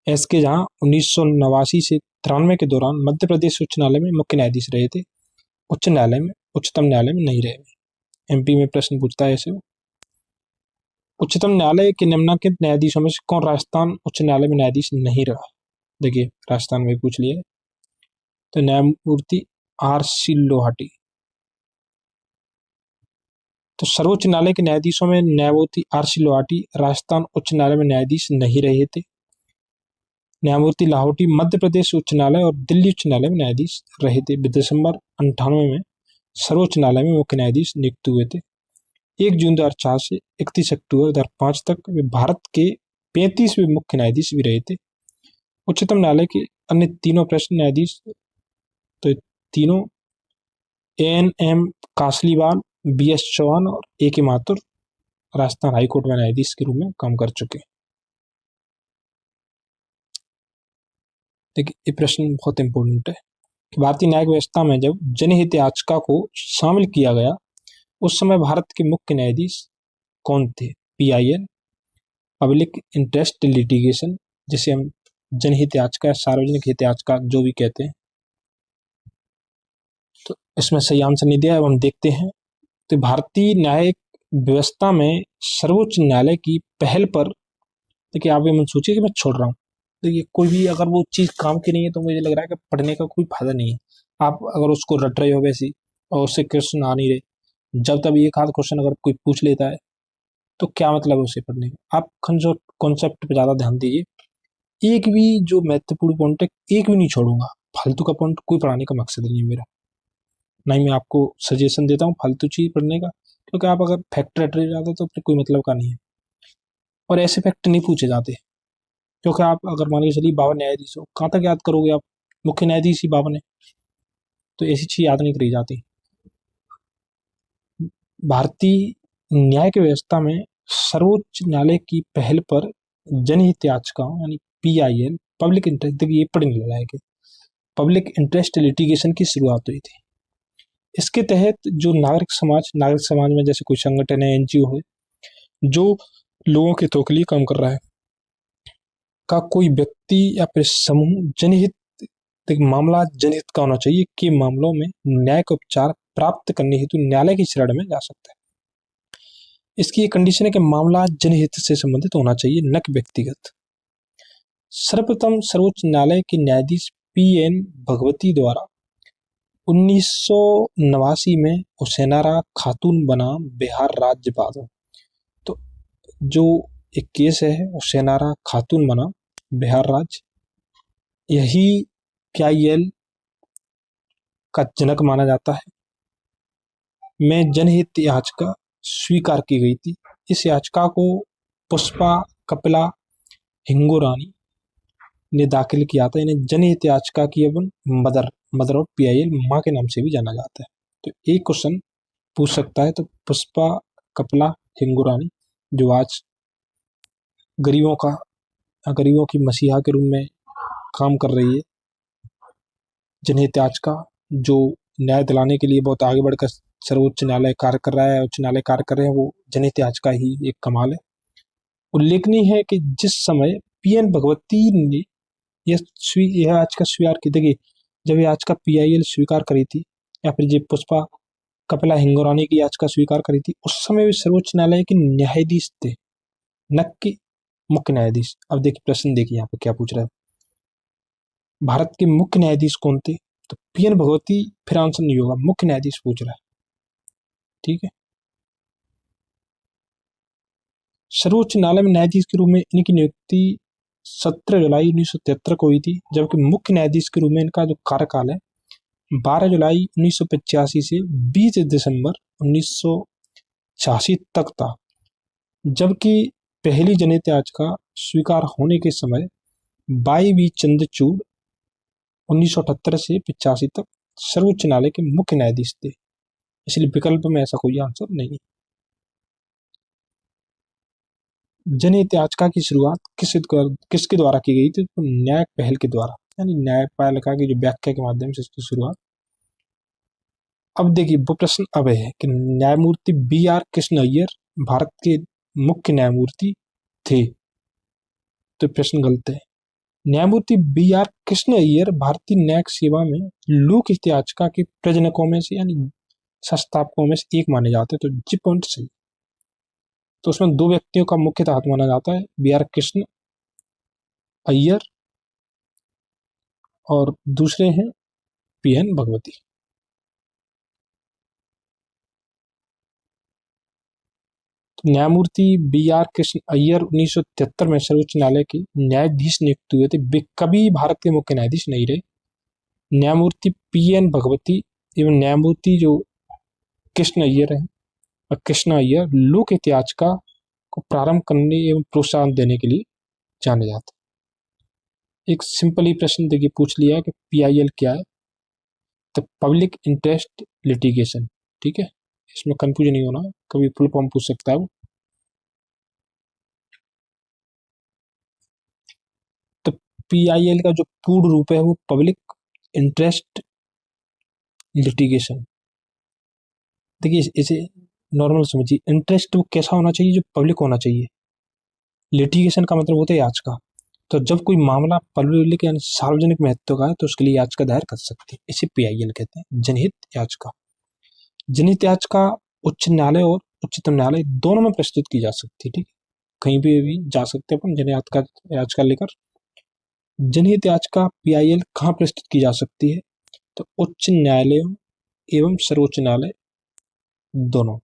एस के झा 1989 से 93 के दौरान मध्य प्रदेश उच्च न्यायालय में मुख्य न्यायाधीश रहे थे, उच्चतम न्यायालय में नहीं रहे। एमपी में प्रश्न पूछता है ऐसे। उच्चतम न्यायालय के निम्नलिखित न्यायाधीशों में से कौन राजस्थान उच्च न्यायालय में न्यायाधीश नहीं रहा? देखिए राजस्थान में पूछ लिया। तो न्यायमूर्ति आर सी लोहाटी। तो सर्वोच्च न्यायालय के न्यायाधीशों में न्यायमूर्ति आर सी लोहाटी राजस्थान उच्च न्यायालय में न्यायाधीश नहीं रहे थे। न्यायमूर्ति लाहौटी मध्य प्रदेश उच्च न्यायालय और दिल्ली उच्च न्यायालय में न्यायाधीश रहे थे। दिसंबर 98 में सर्वोच्च न्यायालय में मुख्य न्यायाधीश नियुक्त हुए थे। 1 जून 2004 से 31 अक्टूबर 2005 तक वे भारत के 35वें मुख्य न्यायाधीश भी रहे थे। उच्चतम न्यायालय के अन्य तीनों प्रश्न न्यायाधीश तो तीनों N M Kasliwal, B S Chauhan और ए के माथुर राजस्थान हाईकोर्ट में न्यायाधीश के रूप में काम कर चुके। देखिए ये प्रश्न बहुत इंपॉर्टेंट है कि भारतीय न्यायिक व्यवस्था में जब जनहित याचिका को शामिल किया गया उस समय भारत के मुख्य न्यायाधीश कौन थे? PIL, पब्लिक इंटरेस्ट लिटिगेशन, जिसे हम जनहित याचिका या सार्वजनिक हित याचिका जो भी कहते हैं। तो इसमें सही आंसर नहीं दिया है, हम देखते हैं। तो भारतीय न्यायिक व्यवस्था में सर्वोच्च न्यायालय की पहल पर, देखिए आप ये मत सोचिए कि मैं छोड़ रहा हूँ, देखिए कोई भी अगर वो चीज़ काम की नहीं है तो मुझे लग रहा है कि पढ़ने का कोई फायदा नहीं है। आप अगर उसको रट रहे हो वैसे और उससे क्वेश्चन आ नहीं रहे, जब तब एक आध क्वेश्चन अगर कोई पूछ लेता है तो क्या मतलब है उसे पढ़ने का? आप कॉन्सेप्ट पे ज़्यादा ध्यान दीजिए। एक भी जो महत्वपूर्ण पॉइंट है एक भी नहीं छोड़ूंगा, फालतू का पॉइंट कोई पढ़ाने का मकसद नहीं है मेरा, ना ही मैं आपको सजेशन देता हूँ फालतू चीज़ पढ़ने का, क्योंकि आप अगर फैक्ट रट रहे जाते तो फिर कोई मतलब का नहीं है। और ऐसे फैक्ट नहीं पूछे जाते, क्योंकि आप अगर मान के चलिए 52 न्यायाधीश हो, कहाँ तक याद करोगे आप? मुख्य न्यायाधीश ही 52 है, तो ऐसी चीज याद नहीं करी जाती। भारतीय न्यायिक व्यवस्था में सर्वोच्च न्यायालय की पहल पर जनहित याचिकाओं यानी PIL, पब्लिक इंटरेस्ट, देखिए ये पढ़ने लगा है कि पब्लिक इंटरेस्ट लिटिगेशन की शुरुआत हुई थी। इसके तहत जो नागरिक समाज में जैसे कोई संगठन है, NGO है, जो लोगों के हितों के लिए काम कर रहा है, का कोई व्यक्ति या फिर समूह जनहित मामला जनहित का होना चाहिए कि मामलों में न्यायिक उपचार प्राप्त करने हेतु न्यायालय की शरण में जा सकता है। इसकी एक कंडीशन है कि मामला जनहित से संबंधित होना चाहिए, न कि व्यक्तिगत। सर्वप्रथम सर्वोच्च न्यायालय के न्यायाधीश PN भगवती द्वारा 1989 में हुसैनारा खातून बना बिहार राज्य बादल। तो जो एक केस है हुसैनारा खातून बना बिहार राज्य, यही PIL का जनक माना जाता है। में जनहित याचिका स्वीकार की गई थी। इस याचिका को पुष्पा कपिला हिंगोरानी ने दाखिल किया था। इन्हें जनहित याचिका की एवं मदर ऑफ PIL, माँ के नाम से भी जाना जाता है। तो एक क्वेश्चन पूछ सकता है, तो पुष्पा कपिला हिंगोरानी जो आज गरीबों की मसीहा के रूप में काम कर रही है, जनहित याचिका जो न्याय दिलाने के लिए बहुत आगे बढ़कर सर्वोच्च न्यायालय कार्य कर रहा है, उच्च न्यायालय कार्य कर रहे हैं, वो जनहित याचिका ही एक कमाल है। उल्लेखनीय है कि जिस समय PN भगवती ने यह याचिका स्वीकार की, देखिए जब याचिका PIL स्वीकार करी थी या फिर जब पुष्पा कपिला हिंगोरानी की याचिका स्वीकार करी थी, उस समय भी सर्वोच्च न्यायालय के न्यायाधीश थे, न कि मुख्य न्यायाधीश। अब देखिए प्रश्न देखिए यहाँ पे क्या पूछ रहा है, भारत के मुख्य न्यायाधीश कौन थे? तो PN भगवती फिर आंसर नहीं होगा, मुख्य न्यायाधीश पूछ रहा है। ठीक है, सर्वोच्च न्यायालय में न्यायाधीश के रूप में इनकी नियुक्ति 17 जुलाई 1973 को हुई थी, जबकि मुख्य न्यायाधीश के रूप में इनका जो कार्यकाल है 12 जुलाई 1985 से 20 दिसंबर 1986 तक था। जबकि पहली जनहित याचिका स्वीकार होने के समय YV चंद्रचूड़ 1978 से 85 तक सर्वोच्च न्यायालय के मुख्य न्यायाधीश थे, इसलिए विकल्प में ऐसा कोई आंसर नहीं है। जनहित याचिका की शुरुआत किसके द्वारा की गई थी? तो न्यायिक पहल के द्वारा, यानी न्यायपालिका की जो व्याख्या के माध्यम से इसकी शुरुआत। अब देखिए वो प्रश्न अब है कि न्यायमूर्ति BR कृष्ण अय्यर भारत के मुख्य न्यायमूर्ति थे, तो प्रश्न गलत है। न्यायमूर्ति BR कृष्ण अय्यर भारतीय न्यायिक सेवा में लोक हित याचिका के प्रजनकों में से यानी संस्थापकों में से एक माने जाते हैं, तो जी पॉइंट सही। तो उसमें दो व्यक्तियों का मुख्यतः हाथ माना जाता है, BR कृष्ण अय्यर और दूसरे हैं PN भगवती। तो न्यायमूर्ति BR कृष्ण अय्यर 1973 में सर्वोच्च न्यायालय के न्यायाधीश नियुक्त हुए थे, वे कभी भारत के मुख्य न्यायाधीश नहीं रहे। न्यायमूर्ति PN भगवती एवं न्यायमूर्ति जो कृष्ण अय्यर है, कृष्णा अय्यर लोक हित याचिका को प्रारंभ करने एवं प्रोत्साहन देने के लिए जाने जाते हैं। एक सिंपल ही प्रश्न देखिए पूछ लिया है कि PIL क्या है, तो पब्लिक इंटरेस्ट लिटिगेशन। ठीक है, इसमें कंफ्यूजन नहीं होना, कभी फुल फॉर्म पूछ सकता है वो। तो PIL का जो पूर्ण रूप है वो पब्लिक इंटरेस्ट लिटिगेशन। देखिए इसे नॉर्मल समझिए, इंटरेस्ट वो कैसा होना चाहिए? जो पब्लिक होना चाहिए। लिटिगेशन का मतलब होता है याचिका। तो जब कोई मामला पब्लिक यानी सार्वजनिक महत्व का है तो उसके लिए याचिका दायर कर सकते हैं, इसे PIL कहते हैं, जनहित याचिका। जनहित याचिका उच्च न्यायालय और उच्चतम न्यायालय दोनों में प्रस्तुत की जा सकती है। ठीक है, कहीं भी जा सकते हैं अपन जनहित याचिका लेकर। जनहित याचिका PIL कहाँ प्रस्तुत की जा सकती है? तो उच्च न्यायालयों एवं सर्वोच्च न्यायालय दोनों।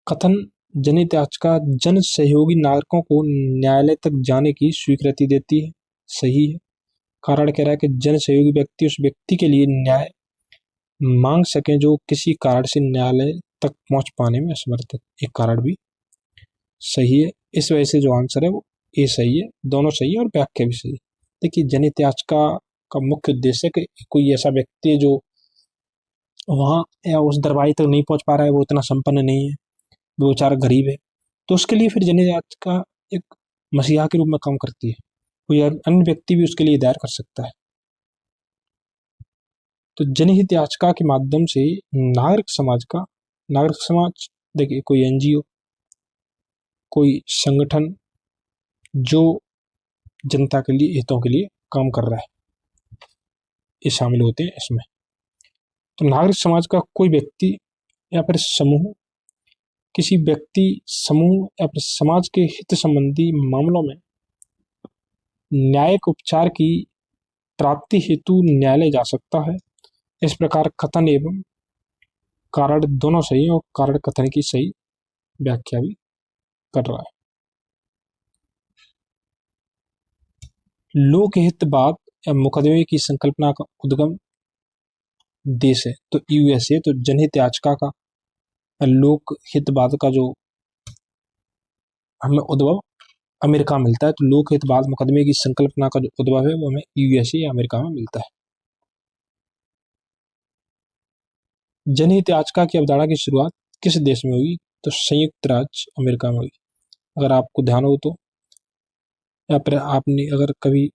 कथन जनहित याचिका जन सहयोगी नागरिकों को न्यायालय तक जाने की स्वीकृति देती है, सही है। कारण कह रहा है कि जन सहयोगी व्यक्ति उस व्यक्ति के लिए न्याय मांग सके जो किसी कारण से न्यायालय तक पहुंच पाने में असमर्थ है, एक कारण भी सही है। इस वजह से जो आंसर है वो ए सही है, दोनों सही है और व्याख्या भी सही है। देखिए जनहित याचिका का मुख्य उद्देश्य है कि कोई ऐसा व्यक्ति है जो वहां या उस दरबारी तक नहीं पहुंच पा रहा है, वो इतना संपन्न नहीं है, वो बेचारा गरीब है, तो उसके लिए फिर जनहित याचिका एक मसीहा के रूप में काम करती है। कोई अन्य व्यक्ति भी उसके लिए दायर कर सकता है। तो जनहित याचिका के माध्यम से नागरिक समाज देखिए कोई NGO, कोई संगठन जो जनता के लिए हितों के लिए काम कर रहा है, ये शामिल होते हैं इसमें। तो नागरिक समाज का कोई व्यक्ति या फिर समूह किसी व्यक्ति समूह या फिर समाज के हित संबंधी मामलों में न्यायिक उपचार की प्राप्ति हेतु न्यायालय जा सकता है। इस प्रकार कथन एवं कारण दोनों सही और कारण कथन की सही व्याख्या भी कर रहा है। लोकहितवाद या मुकदमे की संकल्पना का उद्गम देश है तो यूएसए, तो जनहित याचिका का लोकहितवाद का जो हमें उद्भव अमेरिका में मिलता है, तो लोकहितवाद मुकदमे की संकल्पना का जो उद्भव है वो हमें यूएसए या अमेरिका में मिलता है। जनहित याचिका की अवधारणा की शुरुआत किस देश में हुई, तो संयुक्त राज्य अमेरिका में हुई। अगर आपको ध्यान हो तो, या फिर आपने अगर कभी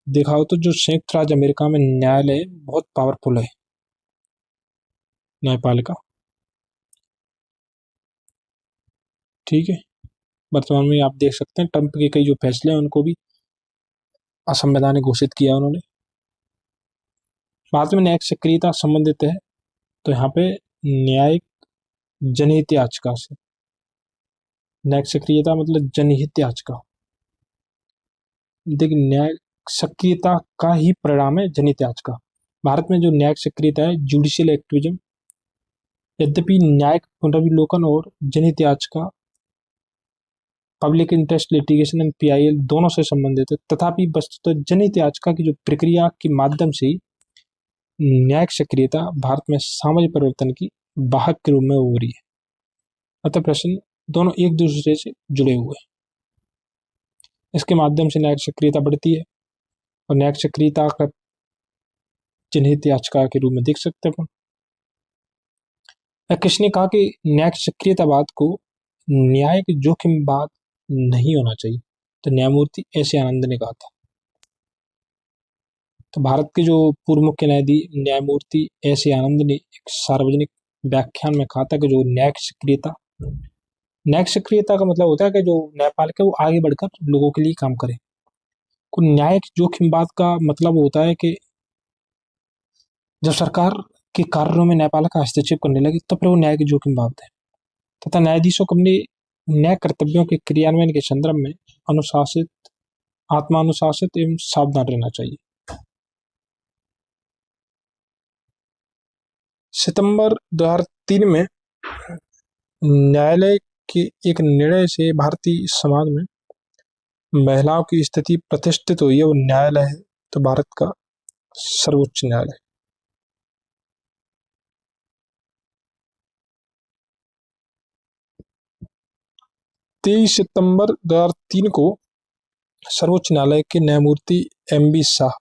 देखा हो तो, जो संयुक्त राज्य अमेरिका में न्यायालय बहुत पावरफुल है, न्यायपालिका। ठीक है, वर्तमान में आप देख सकते हैं ट्रंप के कई जो फैसले हैं उनको भी असंवैधानिक घोषित किया उन्होंने। बाद में न्यायिक सक्रियता संबंधित है, तो यहाँ पे न्यायिक जनहित याचिका से, न्यायिक सक्रियता मतलब जनहित याचिका। देखिए, न्यायिक सक्रियता का ही परिणाम है जनहित याचिका। भारत में जो न्यायिक सक्रियता है जुडिशियल एक्टिविज्म, यद्यपि न्यायिक पुनर्विलोकन और जनहित याचिका public interest litigation and PIL दोनों से संबंधित है, तथापि वस्तुतः जनहित याचिका की जो प्रक्रिया के माध्यम से न्यायिक सक्रियता भारत में सामाजिक परिवर्तन की वाहक के रूप में हो रही है। अतः प्रश्न दोनों एक दूसरे से जुड़े हुए हैं। इसके माध्यम से न्यायिक सक्रियता बढ़ती है और न्यायिक सक्रियता का जनहित याचिका के रूप में देख सकते हैं। किसने कहा कि न्यायिक सक्रियतावाद को न्यायिक जोखिमवाद नहीं होना चाहिए, तो न्यायमूर्ति एस आनंद ने कहा था। तो भारत के जो पूर्व मुख्य न्यायमूर्ति एस आनंद ने एक सार्वजनिक व्याख्यान में कहा था कि जो न्यायिक सक्रियता का मतलब होता है कि जो न्यायपालिका वो आगे बढ़कर लोगों के लिए काम करे। न्यायिक जोखिमवाद का मतलब होता है कि जब सरकार के कार्यों में न्यायपालिका हस्तक्षेप करने लगी तब फिर वो न्यायिक जोखिमवाद है, तथा न्यायाधीशों को अपने न्याय कर्तव्यों के क्रियान्वयन के संदर्भ में अनुशासित, आत्मानुशासित एवं सावधान रहना चाहिए। सितंबर 2003 में न्यायालय के एक निर्णय से भारतीय समाज में महिलाओं की स्थिति प्रतिष्ठित हुई है। वो न्यायालय है तो भारत का सर्वोच्च न्यायालय। तेईस सितंबर 2003 को सर्वोच्च न्यायालय के न्यायमूर्ति एम.बी. शाह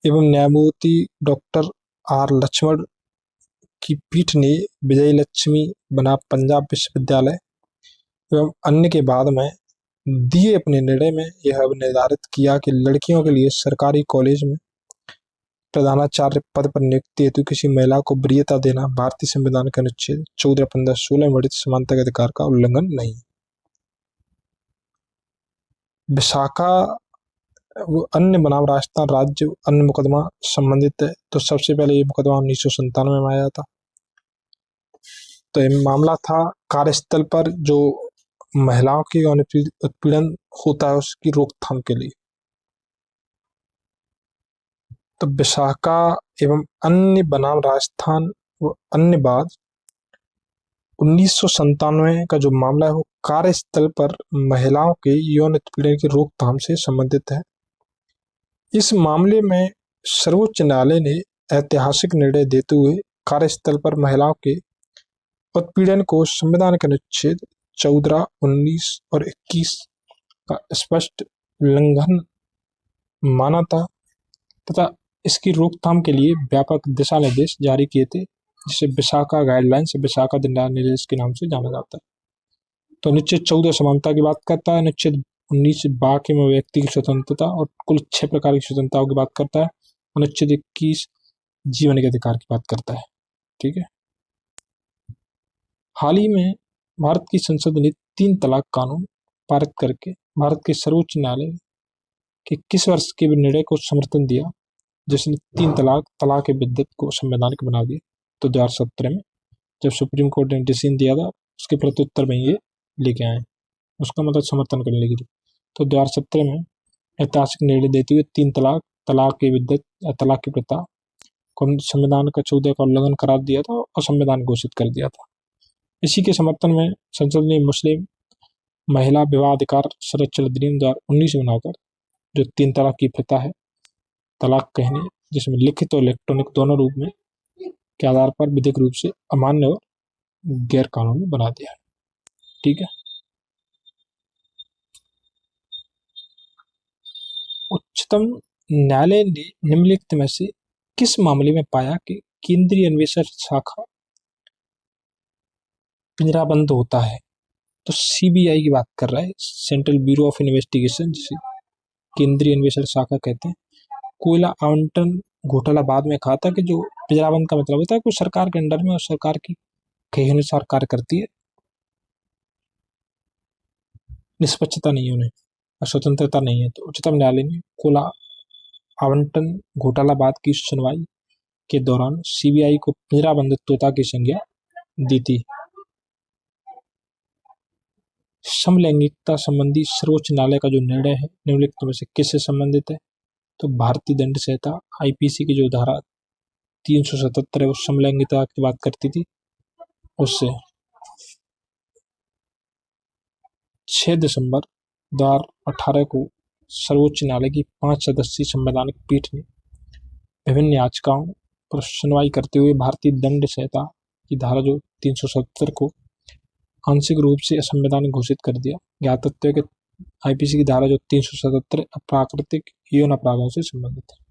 एवं न्यायमूर्ति डॉक्टर आर. लक्ष्मण की पीठ ने विजयलक्ष्मी बनाम पंजाब विश्वविद्यालय एवं अन्य के बाद में दिए अपने निर्णय में यह निर्धारित किया कि लड़कियों के लिए सरकारी कॉलेज में प्रधानाचार्य पद पर नियुक्ति हेतु किसी महिला को वरीयता देना भारतीय संविधान के अनुच्छेद 14, 15, 16 में वर्णित समानता के अधिकार का उल्लंघन नहीं। विशाखा अन्य बनाम राजस्थान राज्य अन्य मुकदमा संबंधित है, तो सबसे पहले ये मुकदमा 1997 में आया था। तो ये मामला था कार्यस्थल पर जो महिलाओं की यौन उत्पीड़न होता है उसकी रोकथाम के लिए। तो विशाखा एवं अन्य बनाम राजस्थान व अन्य बाद 1997 का जो मामला है वो कार्यस्थल पर महिलाओं के यौन उत्पीड़न की रोकथाम से संबंधित है। इस मामले में सर्वोच्च न्यायालय ने ऐतिहासिक निर्णय देते हुए कार्यस्थल पर महिलाओं के उत्पीड़न को संविधान के अनुच्छेद 14, 19 और 21 का स्पष्ट उल्लंघन माना था तथा इसकी रोकथाम के लिए व्यापक दिशा निर्देश जारी किए थे, जिसे विशाखा गाइडलाइंस, विशाखा दिशा निर्देश के नाम से जाना जाता है। तो अनुच्छेद 14 समानता की बात करता है, अनुच्छेद 19 बाकी में व्यक्ति की स्वतंत्रता और कुल 6 प्रकार की स्वतंत्रताओं की बात करता है, अनुच्छेद 21 जीवन के अधिकार की बात करता है। ठीक है, हाल ही में भारत की संसद ने 3 तलाक कानून पारित करके भारत के सर्वोच्च न्यायालय के किस वर्ष के निर्णय को समर्थन दिया जिसने 3 तलाक बिद्दत को संवैधानिक बना दिया? तो 2017 में जब सुप्रीम कोर्ट ने डिसीजन दिया था उसके प्रत्युत्तर में ये लेके आए, उसका मतलब समर्थन करने लगी थी। तो 2017 में ऐतिहासिक निर्णय देते हुए 3 तलाक तलाक की विद्यत या तलाक की प्रथा को संविधान का 14 का उल्लंघन करार दिया था और असंवैधानिक घोषित कर दिया था। इसी के समर्थन में संसद ने मुस्लिम महिला विवाह अधिकार संरक्षण अधिनियम 2019 बनाकर जो 3 तलाक की प्रथा है, तलाक कहने जिसमें लिखित और इलेक्ट्रॉनिक दोनों रूप में के आधार पर विधिक रूप से अमान्य और गैर कानूनी बना दिया है। ठीक है। उच्चतम न्यायालय ने निम्नलिखित में से किस मामले में पाया कि केंद्रीय अन्वेषण शाखा पिंजराबंद होता है? तो सीबीआई की बात कर रहा है, सेंट्रल ब्यूरो ऑफ इन्वेस्टिगेशन, जिसे केंद्रीय अन्वेषण शाखा कहते हैं। कोयला आवंटन घोटाला बाद में कहा था कि जो पिंजराबंद का मतलब होता है कोई सरकार के अंडर में और सरकार की कहे अनुसार कार्य करती है, निष्पक्षता नहीं है उन्हें और स्वतंत्रता नहीं है। तो उच्चतम न्यायालय ने कोयला आवंटन घोटाला बाद की सुनवाई के दौरान सीबीआई को पिंजराबंदित्वता की संज्ञा दी थी। समलैंगिकता संबंधी सर्वोच्च न्यायालय का जो निर्णय है निम्नलिखित में से किससे संबंधित है? तो भारतीय दंड संहिता आईपीसी की जो धारा 377 है वो समलैंगिकता की बात करती थी, उससे 6 दिसंबर 2018 को सर्वोच्च न्यायालय की 5 सदस्यीय संवैधानिक पीठ ने विभिन्न याचिकाओं पर सुनवाई करते हुए भारतीय दंड संहिता की धारा जो 370 को आंशिक रूप से असंवैधानिक घोषित कर दिया। ज्ञातव्य है कि आईपीसी की धारा जो 377 अप्राकृतिक यौन अपराधों से संबंधित है।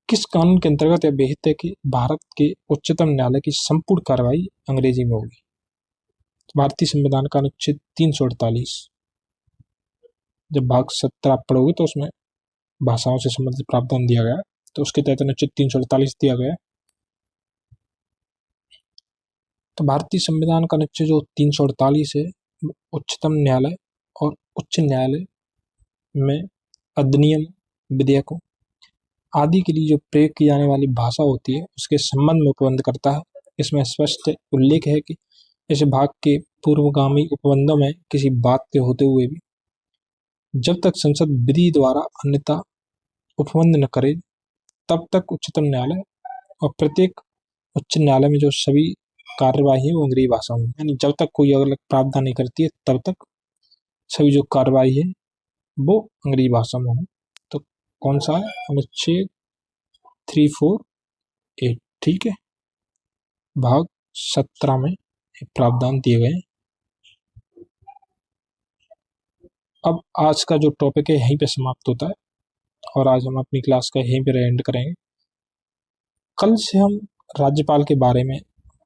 किस कानून के अंतर्गत यह विहित है कि भारत के उच्चतम न्यायालय की संपूर्ण कार्रवाई अंग्रेजी में होगी? भारतीय संविधान का अनुच्छेद 348, जब भाग 17 आप पढ़ोगे तो उसमें भाषाओं से संबंधित प्रावधान दिया गया, तो उसके तहत अनुच्छेद 348 दिया गया। तो भारतीय संविधान का अनुच्छेद जो 348 है, उच्चतम न्यायालय और उच्च न्यायालय में अधिनियम, विधेयकों आदि के लिए जो प्रयोग की जाने वाली भाषा होती है उसके संबंध में उपबंध करता है। इसमें स्पष्ट उल्लेख है कि इस भाग के पूर्वगामी उपबंधों में किसी बात के होते हुए भी जब तक संसद विधि द्वारा अन्यथा उपबंध न करे तब तक उच्चतम न्यायालय और प्रत्येक उच्च न्यायालय में जो सभी कार्यवाही है वो अंग्रेजी भाषा में, यानी जब तक कोई अलग प्रावधान नहीं करती है तब तक सभी जो कार्यवाही है वो अंग्रेजी भाषा में हो। तो कौन सा है? अनुच्छेद 348। ठीक है, भाग 17 में प्रावधान दिए गए। अब आज का जो टॉपिक है यहीं पे समाप्त होता है और आज हम अपनी क्लास का यहीं पे एंड करेंगे। कल से हम राज्यपाल के बारे में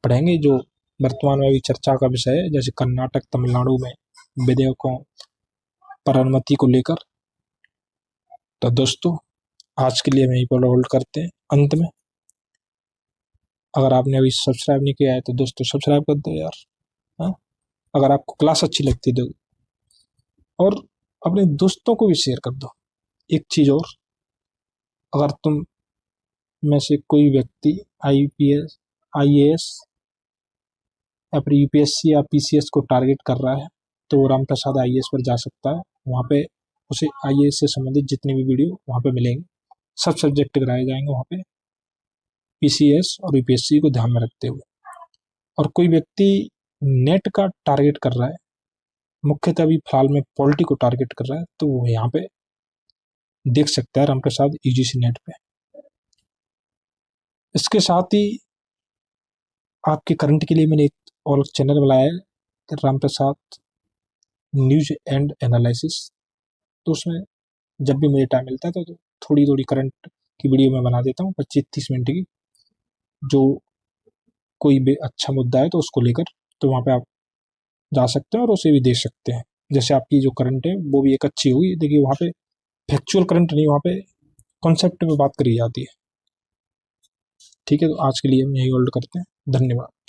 पढ़ेंगे जो वर्तमान में भी चर्चा का विषय है, जैसे कर्नाटक, तमिलनाडु में विधेयकों पर अनुमति को लेकर। तो दोस्तों आज के लिए हम यहीं पर होल्ड करते हैं। अंत में अगर आपने अभी सब्सक्राइब नहीं किया है तो दोस्तों सब्सक्राइब कर दो यार। हाँ, अगर आपको क्लास अच्छी लगती है तो, और अपने दोस्तों को भी शेयर कर दो। एक चीज और, अगर तुम में से कोई व्यक्ति आईपीएस, आईएएस या फिर यूपीएससी या पीसीएस को टारगेट कर रहा है तो वो रामप्रसाद आईएएस पर जा सकता है। वहाँ पे उसे आईएएस से संबंधित जितनी भी वीडियो वहाँ पे मिलेंगे, सब सब्जेक्ट कराए जाएंगे वहाँ पे, पीसीएस और यूपीएससी को ध्यान में रखते हुए। और कोई व्यक्ति नेट का टारगेट कर रहा है, मुख्यतः अभी फिलहाल में पॉलिटी को टारगेट कर रहा है, तो वो यहाँ पे देख सकता है रामप्रसाद यूजीसी नेट पे। इसके साथ ही आपके करंट के लिए मैंने एक और चैनल बनाया है, रामप्रसाद न्यूज एंड एनालिसिस। तो उसमें जब भी मुझे टाइम मिलता है तो थोड़ी थोड़ी करंट की वीडियो मैं बना देता हूँ 25-30 मिनट की, जो कोई भी अच्छा मुद्दा है तो उसको लेकर, तो वहाँ पे आप जा सकते हैं और उसे भी देख सकते हैं। जैसे आपकी जो करंट है वो भी एक अच्छी हुई, देखिए वहाँ पे फैक्चुअल करंट नहीं, वहाँ पे कॉन्सेप्ट में बात करी जाती है। ठीक है, तो आज के लिए हम यही होल्ड करते हैं। धन्यवाद।